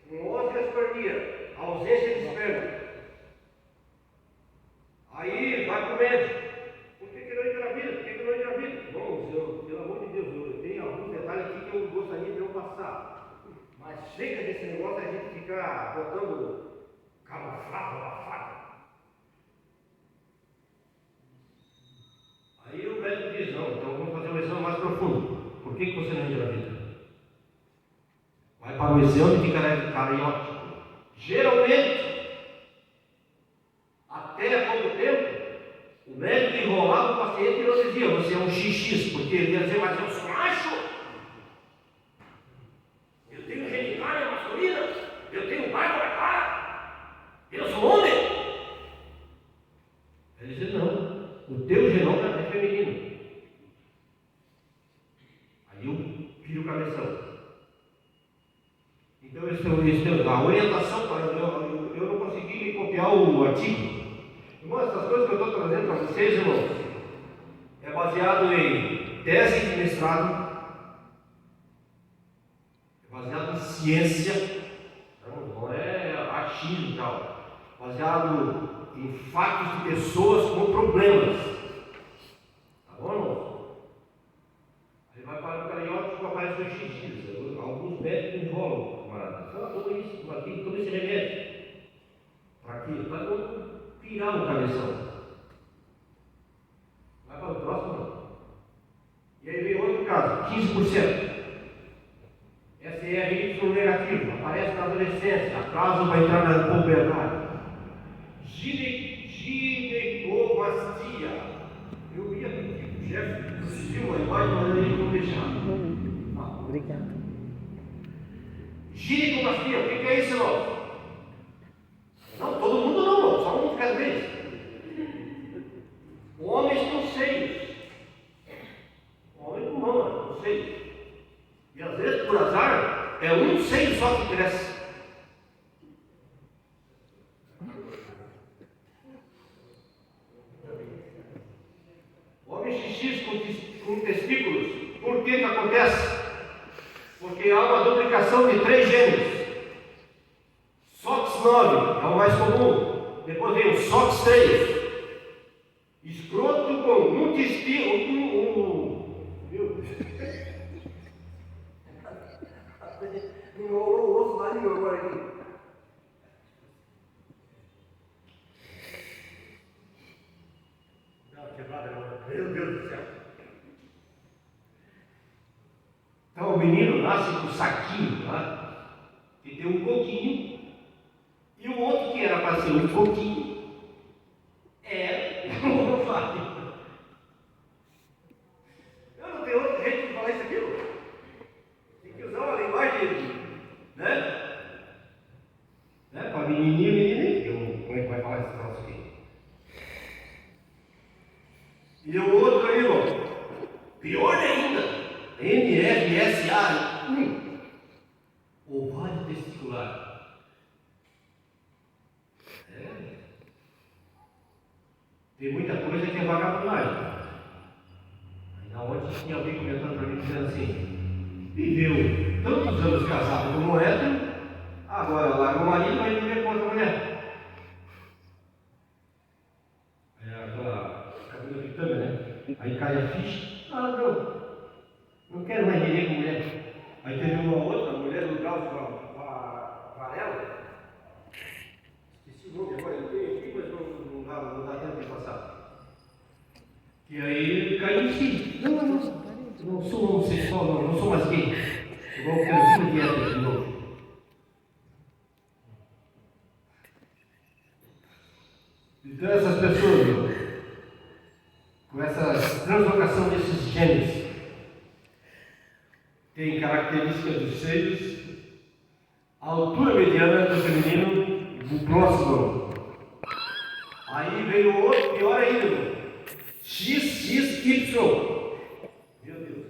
com osteospermia, ausência de esperma. Aí vai para o médico. Por que não engravida? Por que não engravida? Bom, pelo amor de Deus, eu tenho alguns detalhes aqui que eu gostaria de não passar. Mas chega desse negócio a gente ficar botando camuflado, abafado. Aí o médico diz, não, então vamos fazer um exame mais profundo. Por que você não engravida? Vai para o exame de cariótipo. Geralmente, até há pouco tempo, o médico enrolava o paciente e não dizia, você é um XX, porque ele ia dizer, mas eu sou macho, eu tenho genitália masculina, eu tenho barba na cara, eu sou homem. Ele dizia, não, o teu genoma é feminino. Aí eu piro o cabeção. Então, a orientação para eu não consegui copiar o artigo. Irmão, essas coisas que eu estou trazendo para vocês, irmãos, é baseado em tese de mestrado, é baseado em ciência, não é achismo e tal, baseado em fatos de pessoas com problemas. Tá bom, irmão? Aí vai para o cariótipo, aparece o XX. Alguns médicos enrolam, camarada. Fala tudo isso, aqui, todo esse remédio. Para quê? Para não pirar o cabeção. Vai para o próximo. E aí vem outro caso, 15%. SRY negativo, aparece na adolescência, atraso para entrar na puberdade. Ginecomastia. Eu ia pedir para o chefe assistir uma imagem, mas ele não deixava. Obrigado. Ginecomastia, o que é isso, irmão? Não, todo mundo não, irmão, só um de cada vez. Homens com seios. Homem com mama, com seios. E às vezes, por azar, é um seio só que cresce. Homem XX com testículos. Por que acontece? Porque há uma duplicação de 3 genes. SOX9 é o mais comum. Depois vem o SOX3. Escroto com um testículo. Meu Deus. Enrolou o osso lá de novo agora aqui. Dá uma quebrada agora. Meu Deus do céu. Então o menino nasce com um saquinho, tá? Que tem um coquinho, e o outro que era para ser um coquinho é um ovário. Eu não tenho outro jeito de falar isso aqui, tem que usar uma linguagem, né? E o outro ali, ó, pior ainda, NFSA1, ovário testicular. Tem muita coisa que é vagabundagem. Ainda ontem tinha alguém comentando para mim, dizendo assim, viveu tantos anos casado como hétero, agora larga o marido e vai viver com outra mulher. É aquela cabelo de câmera, né? Aí cai a ficha, não quero mais viver com mulher. Aí teve uma outra mulher do Drauzio Varela, esqueci o nome agora, eu tenho aqui, mas não dá tempo de passar. E aí caiu em si. Não sou homossexual, não sou mais gay. Igual eu quero tudo de hétero de novo. Então essas pessoas, com essa translocação desses genes, tem características dos seios, a altura mediana do feminino, do próximo. Aí veio o outro, pior ainda, XXY. Meu Deus.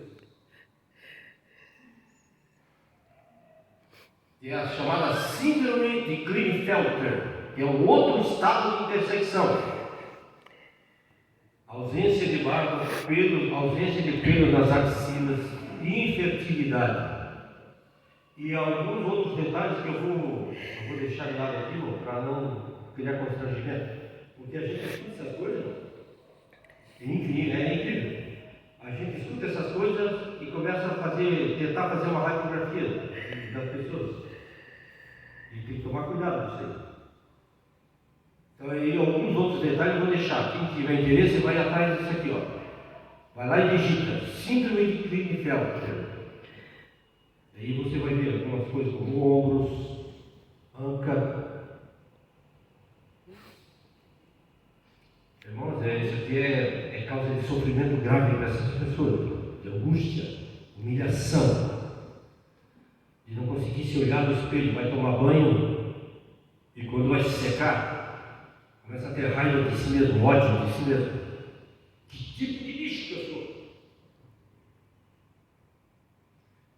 É a chamada síndrome de Klinefelter, que é um outro estado de intersecção. Ausência de barba, ausência de pelo nas axilas, infertilidade. E alguns outros detalhes que eu vou deixar de lado aqui, para não criar constrangimento. Porque a gente escuta essas coisas, é incrível. A gente escuta essas coisas e começa a tentar fazer uma radiografia das pessoas. E tem que tomar cuidado disso aí. Então aí alguns outros detalhes eu vou deixar. Quem tiver interesse vai atrás disso aqui, ó. Vai lá e digita síndrome de Klinefelter. Aí você vai ver algumas coisas como ombros, anca. Irmãos, isso aqui é causa de sofrimento grave para essas pessoas, de angústia, humilhação, de não conseguir se olhar no espelho, vai tomar banho e quando vai se secar, começa a ter raiva de si mesmo, ódio de si mesmo. Que tipo de lixo que eu sou?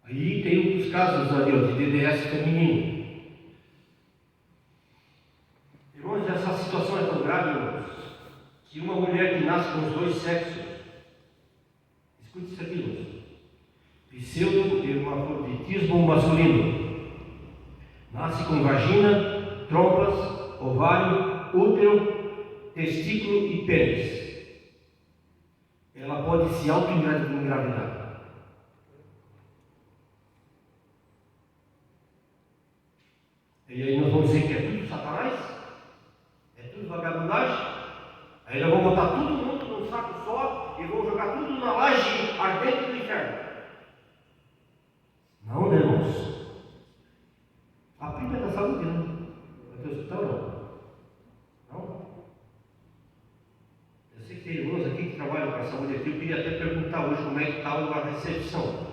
Aí tem os casos ali, ó, de DDS feminino. Irmãos, essa situação é tão grave, irmãos, que uma mulher que nasce com os dois sexos, escute isso aqui, irmãos, pseudo-hermafroditismo masculino, nasce com vagina, trompas, ovário, útero, testículo e pênis. Ela pode se auto-engravidar. E aí nós vamos dizer que é tudo Satanás? É tudo vagabundagem? Aí nós vamos botar todo mundo num saco só e vamos jogar tudo na laje ardente do inferno. Não, né, irmãos? A Bíblia é da saúde, né? Vai ter hospital, não? Eu sei que tem irmãos aqui que trabalham com a saúde aqui. Eu queria até perguntar hoje como é que está a recepção.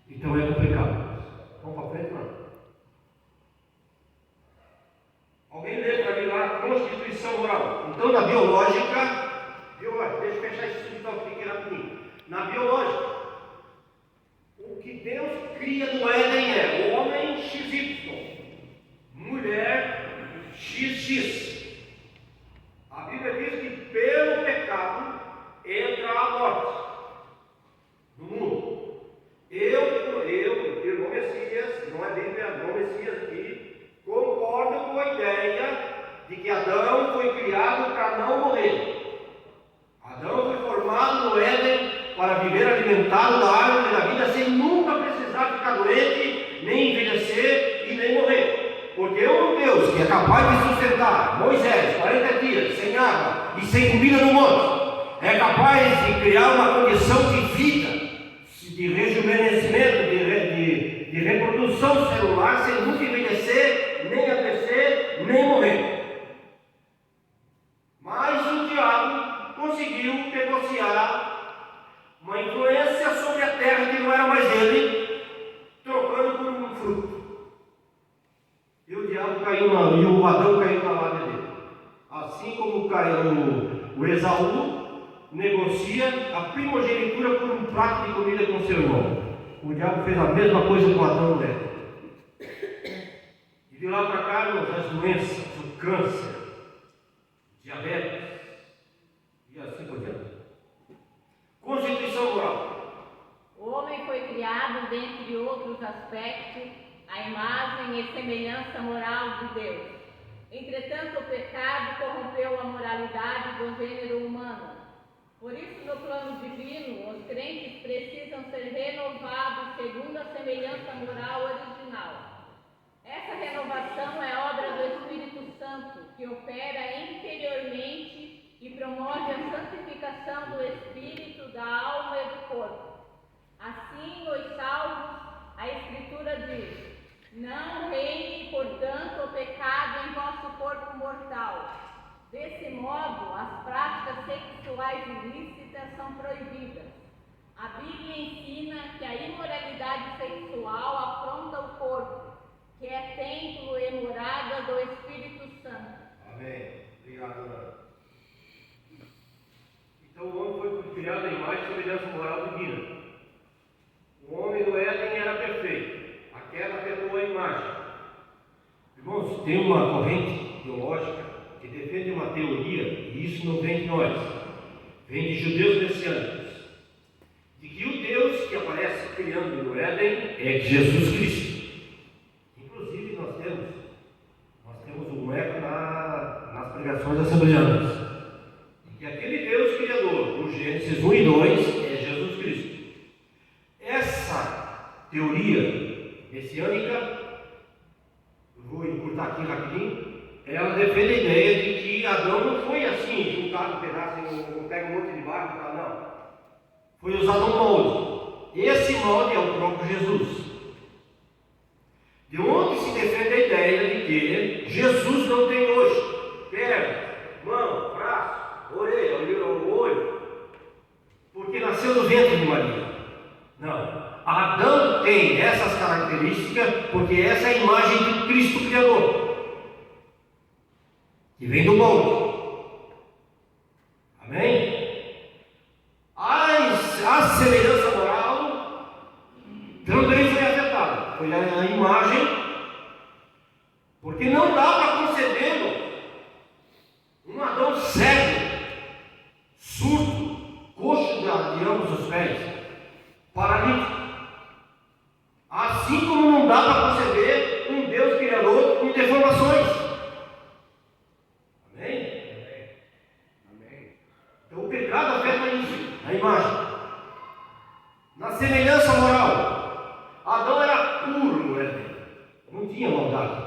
Então é complicado. Vamos para frente, não? Alguém lê para mim lá a Constituição Moral. Então, na biológica, deixa eu fechar esse subtão aqui rapidinho. Na biológica, o que Deus cria no Éden é homem XY, mulher XX. A Bíblia diz que pelo pecado entra a morte no mundo. Irmão Messias, não é Bíblia, irmão Messias aqui, concordo com a ideia de que Adão foi criado para não morrer. Adão foi formado no Éden para viver alimentado da árvore da vida sem nunca precisar ficar doente, nem envelhecer e nem morrer. Porque um Deus que é capaz de sustentar Moisés 40 dias sem água e sem comida no monte, é capaz de criar uma condição de vida, de rejuvenescimento, de reprodução celular sem nunca envelhecer, nem adoecer, nem morrer. Mas o diabo conseguiu negociar uma influência sobre a terra que não era mais dele, trocando por um fruto. E o diabo caiu e o Adão caiu na lábia dele. Assim como caiu o Esaú, negocia a primogenitura por um prato de comida com seu irmão. O diabo fez a mesma coisa com Adão e Eva. E de lá para cá, as doenças, o câncer, diabetes e assim por diante. Constituição moral. O homem foi criado, dentre outros aspectos, à imagem e semelhança moral de Deus. Entretanto, o pecado corrompeu a moralidade do gênero humano. Por isso, no plano divino, os crentes precisam ser renovados segundo a semelhança moral original. Essa renovação é obra do Espírito Santo, que opera interiormente e promove a santificação do espírito, da alma e do corpo. Assim, os salvos, a Escritura diz: não reine, portanto, o pecado em vosso corpo mortal. Desse modo, as práticas sexuais ilícitas são proibidas. A Bíblia ensina que a imoralidade sexual afronta o corpo, que é templo e morada do Espírito Santo. Amém. Obrigado, Ana. Então o homem foi criado à imagem e semelhança moral divina. O homem do Éden era perfeito. A queda afetou a imagem. Irmãos, tem uma corrente teológica que defende uma teoria, e isso não vem de nós, vem de judeus messiânicos, de que o Deus que aparece criando no Éden é Jesus Cristo. Inclusive nós temos um eco nas pregações assembleanas, de que aquele Deus criador, do Gênesis 1 e 2, é Jesus Cristo. Essa teoria messiânica, vou encurtar aqui rapidinho, ela defende a ideia de que Adão não foi assim, juntado um pedaço, pega um monte de barro e tal, não. Foi usado um molde. Esse molde é o próprio Jesus. De onde se defende a ideia de que Jesus não tem hoje perna, mão, braço, orelha, olho, porque nasceu do ventre de Maria. Não. Adão tem essas características porque essa é a imagem de Cristo Criador, que vem do molde. Amém? A semelhança moral também foi afetada. Foi a imagem, porque não dá para conceber um Adão cego, surdo, coxo de ambos os pés, paralítico. Assim como não dá para conceber um Deus criador com deformações. Então o pecado afeta isso, a imagem. Na semelhança moral, Adão era puro no Éden, não tinha maldade.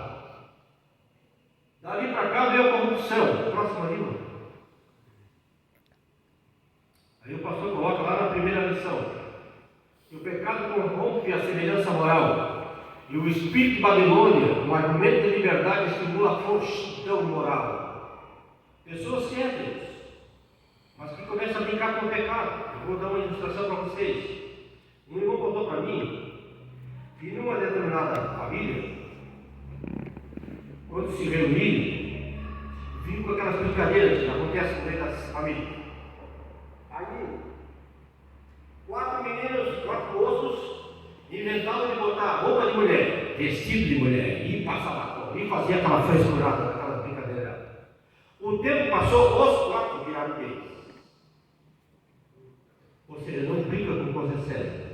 Dali para cá veio a corrupção. Próximo ali, mano. Aí o pastor coloca lá na primeira lição que o pecado corrompe a semelhança moral, e o espírito de Babilônia, um argumento de liberdade, estimula a frouxidão moral. Pessoas certas, mas que começam a brincar com o pecado. Eu vou dar uma ilustração para vocês. Um irmão contou para mim que numa determinada família, quando se reuniram, viram com aquelas brincadeiras que acontecem no meio das famílias. Aí, 4 meninos, 4 moços, inventavam de botar roupa de mulher, vestido de mulher, e passar batom, e fazia aquela frescurada, aquela brincadeira. O tempo passou, os 4 viraram gays. Ou seja, não brinca com coisa séria.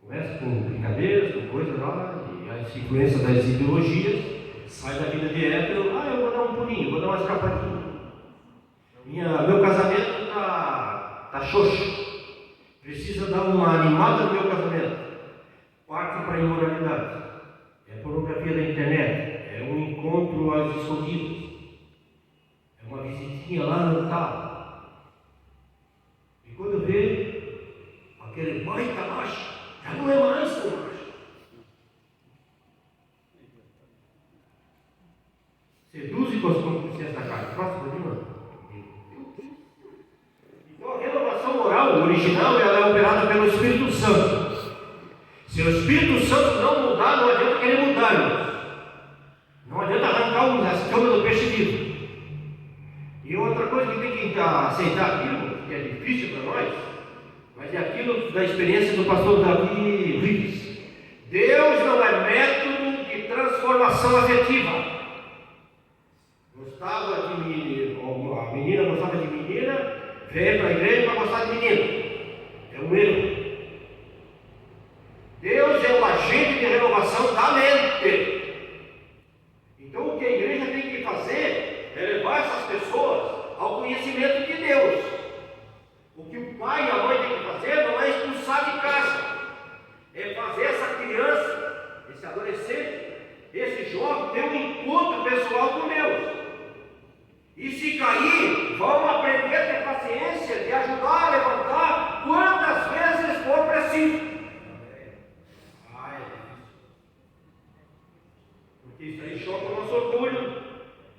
Começa com brincadeiras, com coisas lá, e as influências das ideologias, sai da vida de hétero, eu vou dar um pulinho, vou dar uma escapadinha. Meu casamento está xoxo, precisa dar uma animada no meu casamento. Parte para a imoralidade, é pornografia da internet, é um encontro às escondidas, é uma visitinha lá no tal. E quando vê aquele baita macho, já não é mais tão macho. Seduzem com as concupiscências da carne. Próximo ali, mano. Então a renovação moral original ela é operada pelo Espírito Santo. Se o Espírito Santo não mudar, não adianta querer mudar, irmãos. Não adianta arrancar as escama do peixe vivo. E outra coisa que tem que aceitar aquilo, que é difícil para nós, mas é aquilo da experiência do pastor Davi Rives. Deus não é método de transformação afetiva. Gostava de menina, a menina gostava de menina, veio para a igreja para gostar de menino. É um erro. Deus é o agente de renovação da mente. Então o que a igreja tem que fazer é levar essas pessoas ao conhecimento de Deus. O que o pai e a mãe tem que fazer não é expulsar de casa, é fazer essa criança, esse adolescente, esse jovem ter um encontro pessoal com Deus. E se cair, vão aprender a ter paciência de ajudar a levantar quantas vezes for preciso. Porque isso aí choca o nosso orgulho.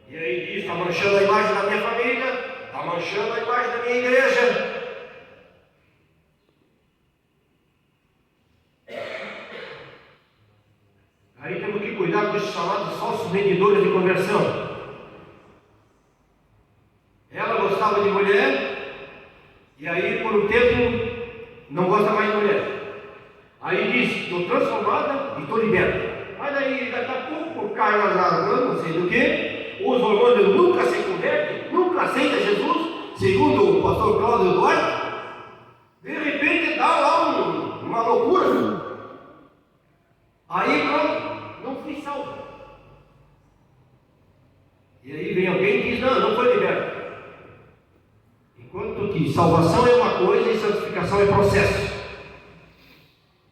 E aí diz, está manchando a imagem da minha família, está manchando a imagem da minha igreja. Aí temos que cuidar dos chamados falsos medidores de conversão. Ela gostava de mulher, e aí por um tempo não gosta mais de mulher. Aí diz, estou transformada e estou liberta. Mas daí daqui a pouco cai nas águas, não sei do que, os hormônios nunca se convertem, nunca aceita Jesus, segundo o pastor Cláudio Duarte. De repente dá lá uma loucura. Aí pronto, não fui salvo. E aí vem alguém e diz, não foi liberto. Enquanto que salvação é uma coisa e santificação é processo.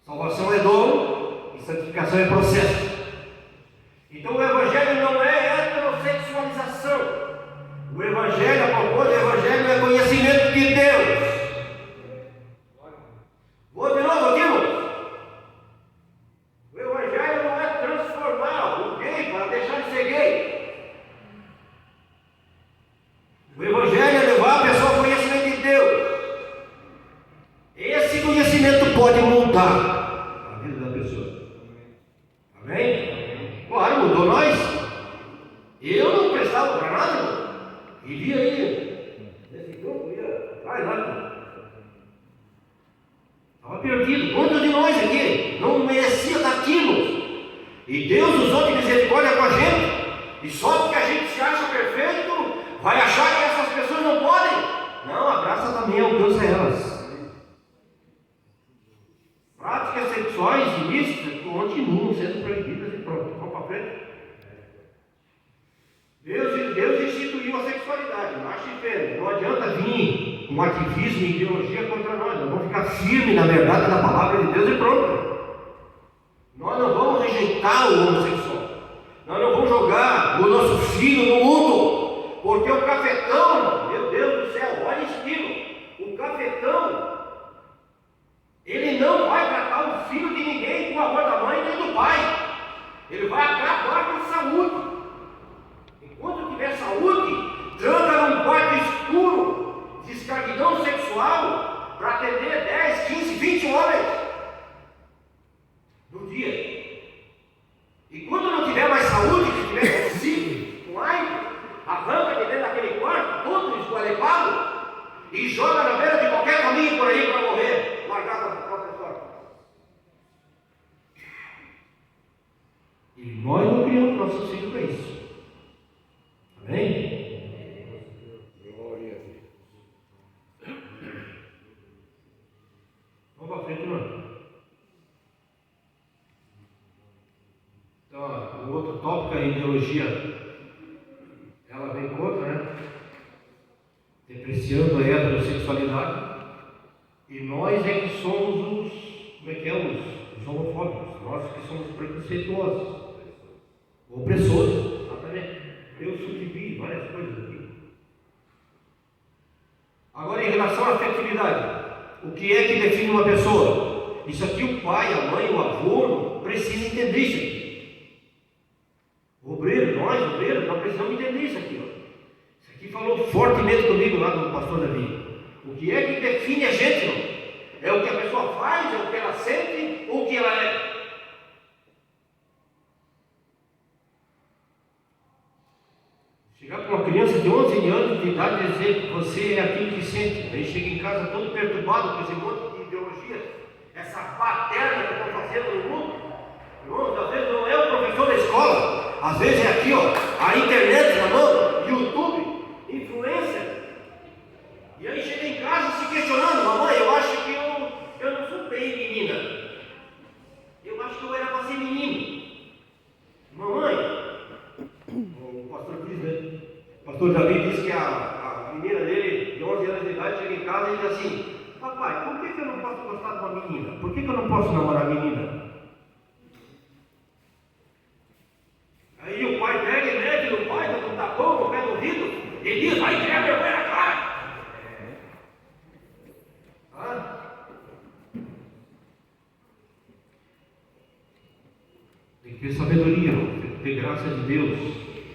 Salvação é dom e santificação é processo. Então o Evangelho não é heterossexualização. O Evangelho, a propósito do Evangelho, é conhecimento de Deus. Vou de novo aqui, irmãos. O Evangelho não é transformar o gay para deixar de ser gay. O Evangelho é levar a pessoa ao conhecimento de Deus. Esse conhecimento pode mudar a vida da pessoa. Amém? Claro, mudou nós. Eu não prestava para nada, irmão. E via aí, nesse grupo, vai lá. Estava perdido. Quantos de nós aqui não merecia estar aqui, irmãos? E Deus usou de misericórdia com a gente. E só porque a gente se acha perfeito, vai achar que essas pessoas não podem? Não, a graça também alcança elas. Práticas sexuais ilícitas continuam sendo proibidas e pronto, vamos para frente. Deus instituiu a sexualidade, macho e fêmea. Não adianta vir um ativismo e ideologia contra nós. Nós vamos ficar firmes na verdade da palavra de Deus e pronto. Nós não vamos rejeitar o homossexual. Nós não vamos jogar o nosso filho no mundo. Porque o cafetão, meu Deus do céu, olha esse filho. O cafetão, ele não vai tratar o filho de ninguém com o amor da mãe nem do pai. Ele vai acabar com a saúde. Enquanto tiver saúde, tranca num quarto escuro de escravidão sexual para atender 10, 15, 20 homens no dia. E quando não tiver mais saúde, se tiver com sífilis, com AIDS, arranca de dentro daquele quarto, todo esgualepado, e joga na beira de qualquer caminho por aí para morrer, largado da própria sorte. E nós não criamos nossos filhos para isso. Amém? Glória a Deus. Vamos para frente, irmão. Então, o outro tópico é a ideologia. Ela vem contra, né? Depreciando a heterossexualidade. E nós é que somos os homofóbicos. Nós que somos preconceituosos. Opressores. Exatamente. Eu subdivi várias coisas aqui. Agora, em relação à afetividade, o que é que define uma pessoa? Isso aqui o pai, a mãe, o avô precisam entender isso aqui. O obreiro, nós precisamos entender isso aqui. Ó. Isso aqui falou fortemente comigo lá do pastor Davi. O que é que define a gente? Não? É o que a pessoa faz, é o que ela sente ou o que ela é? Chegar para uma criança de 11 anos de idade e dizer que você é aquilo que sente, aí chega em casa todo perturbado com esse monte de ideologias, essa baderna que estão fazendo no mundo. Irmãos, às vezes não é o professor da escola, às vezes é aqui, ó, a internet na mão, YouTube, influência. E aí chega em casa se questionando: mamãe, eu acho que eu não sou bem menina. Eu acho que eu era para ser menino. Mamãe, o pastor diz, né? O pastor Davi disse que a menina dele, de 11 anos de idade, chega em casa e diz assim: papai, por que eu não posso gostar de uma menina? Por que eu não posso namorar menina? Aí o pai pega e mete no pai, dá um tapão no pé do ouvido e diz: vai tirar vergonha na cara. Tem que ter sabedoria, tem que ter graça de Deus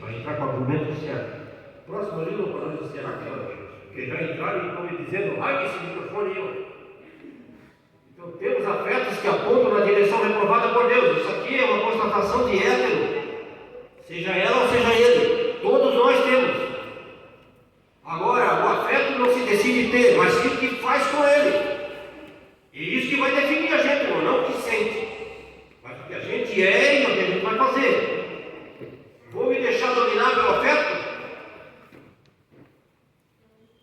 para entrar com o argumento certo. Próximo ali, não podemos encerrar porque já entraram e estão me dizendo: largue esse microfone aí. Então temos afetos que apontam na direção reprovada por Deus. Isso aqui é uma constatação de hétero, seja ela ou seja ele, todos nós temos. Agora, o afeto não se decide ter, mas sim o que faz com ele. E isso que vai definir a gente, irmão, não o que sente, mas o que a gente é e o que a gente vai fazer. Vou me deixar dominar pelo afeto?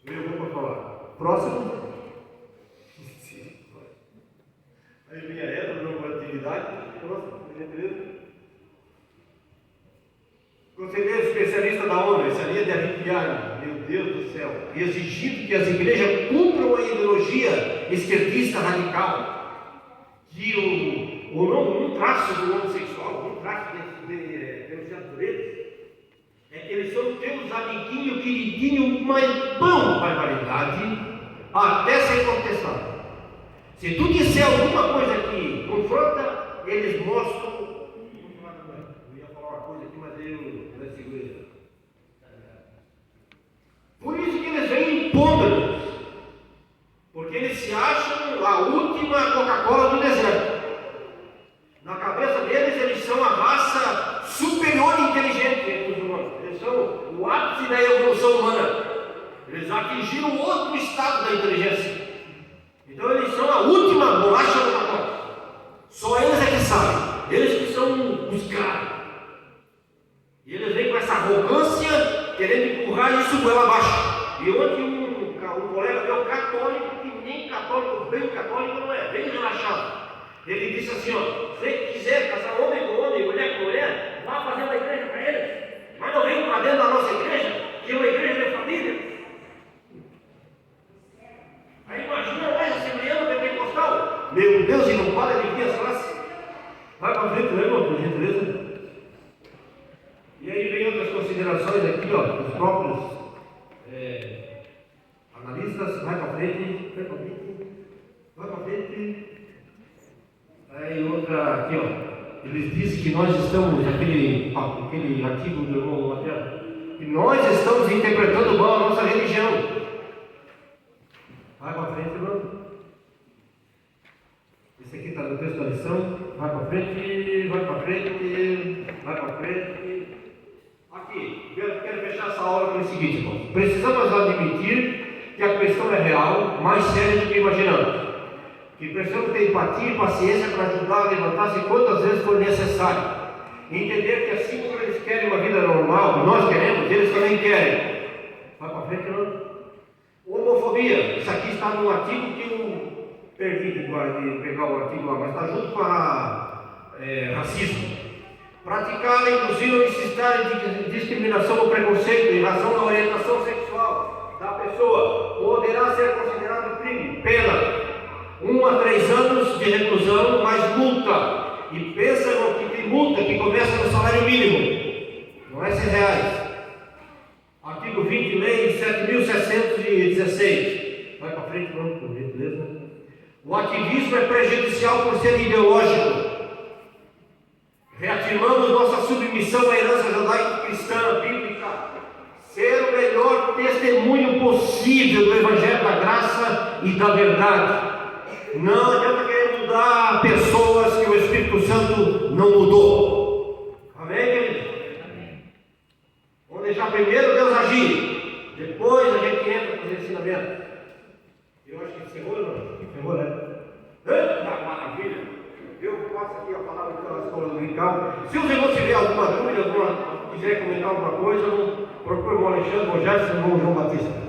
Eu vou falar. Próximo. Aí vem a heteronormatividade. Próximo, beleza? Conselheiro especialista da ONU, essa linha de arrepiar, meu Deus do céu, exigindo que as igrejas cumpram a ideologia esquerdista radical, que um traço do homossexual, um traço denunciado por eles, é que eles são teus amiguinhos, queridinhos, mas bom barbaridade, até ser contestado. Se tu disser alguma coisa que confronta, eles mostram. Eu ia falar uma coisa aqui, mas eu não seguro. Por isso que eles vêm impondo-nos, porque eles se acham a última Coca-Cola do deserto. Na cabeça deles, eles são a raça superior e inteligente entre os humanos. Eles são o ápice da evolução humana. Eles atingiram outro estado da inteligência. Então eles são a última bolacha do pacote. Só eles é que sabem. Eles que são os caras. E eles vêm com essa arrogância, querendo empurrar isso goela abaixo. E ontem um colega meu católico, que nem católico, bem católico não é, bem relaxado. Ele disse assim: ó, se quiser casar homem com homem, mulher com mulher, vá fazer uma igreja para eles. Mas não vem para dentro da nossa igreja, que é uma igreja de família. Aí imagina mais assembleano pentecostal. Meu Deus, e não para de vir as classes. Vai para frente, né, irmão, por gentileza? E aí vem outras considerações aqui, ó, dos próprios analistas. Vai para frente, vai para frente, vai para frente. Aí outra aqui, ó, eles dizem que nós estamos, aquele artigo do irmão Matheus, que nós estamos interpretando mal a nossa religião. Vai para frente, irmão. Esse aqui está no texto da lição. Vai para frente, vai para frente, vai para frente. Aqui, eu quero fechar essa aula com o seguinte, irmão. Precisamos admitir que a questão é real, mais séria do que imaginamos. Que precisamos ter empatia e paciência para ajudar a levantar-se quantas vezes for necessário. E entender que assim como eles querem uma vida normal, nós queremos, eles também querem. Vai para frente, irmão. Homofobia, isso aqui está no artigo que eu perdi de pegar o artigo lá, mas está junto com racismo. Praticar, induzir ou insistir em discriminação ou preconceito em razão da orientação sexual da pessoa poderá ser considerado crime. Pena 1 a 3 anos de reclusão mais multa. E pensa que tem multa que começa no salário mínimo, não é R$100. Artigo 20, lei 7.716. Vai para frente, vamos, por gentileza. O ativismo é prejudicial por ser ideológico. Reafirmamos nossa submissão à herança judaico-cristã, bíblica. Ser o melhor testemunho possível do Evangelho da graça e da verdade. Não adianta querer mudar pessoas que o Espírito Santo não mudou. Amém, queridos? Amém. Vamos deixar primeiro dominical. Se os irmãos tiverem alguma dúvida, quiser comentar alguma coisa, procure o irmão Alexandre, o Gerson e o irmão João Batista.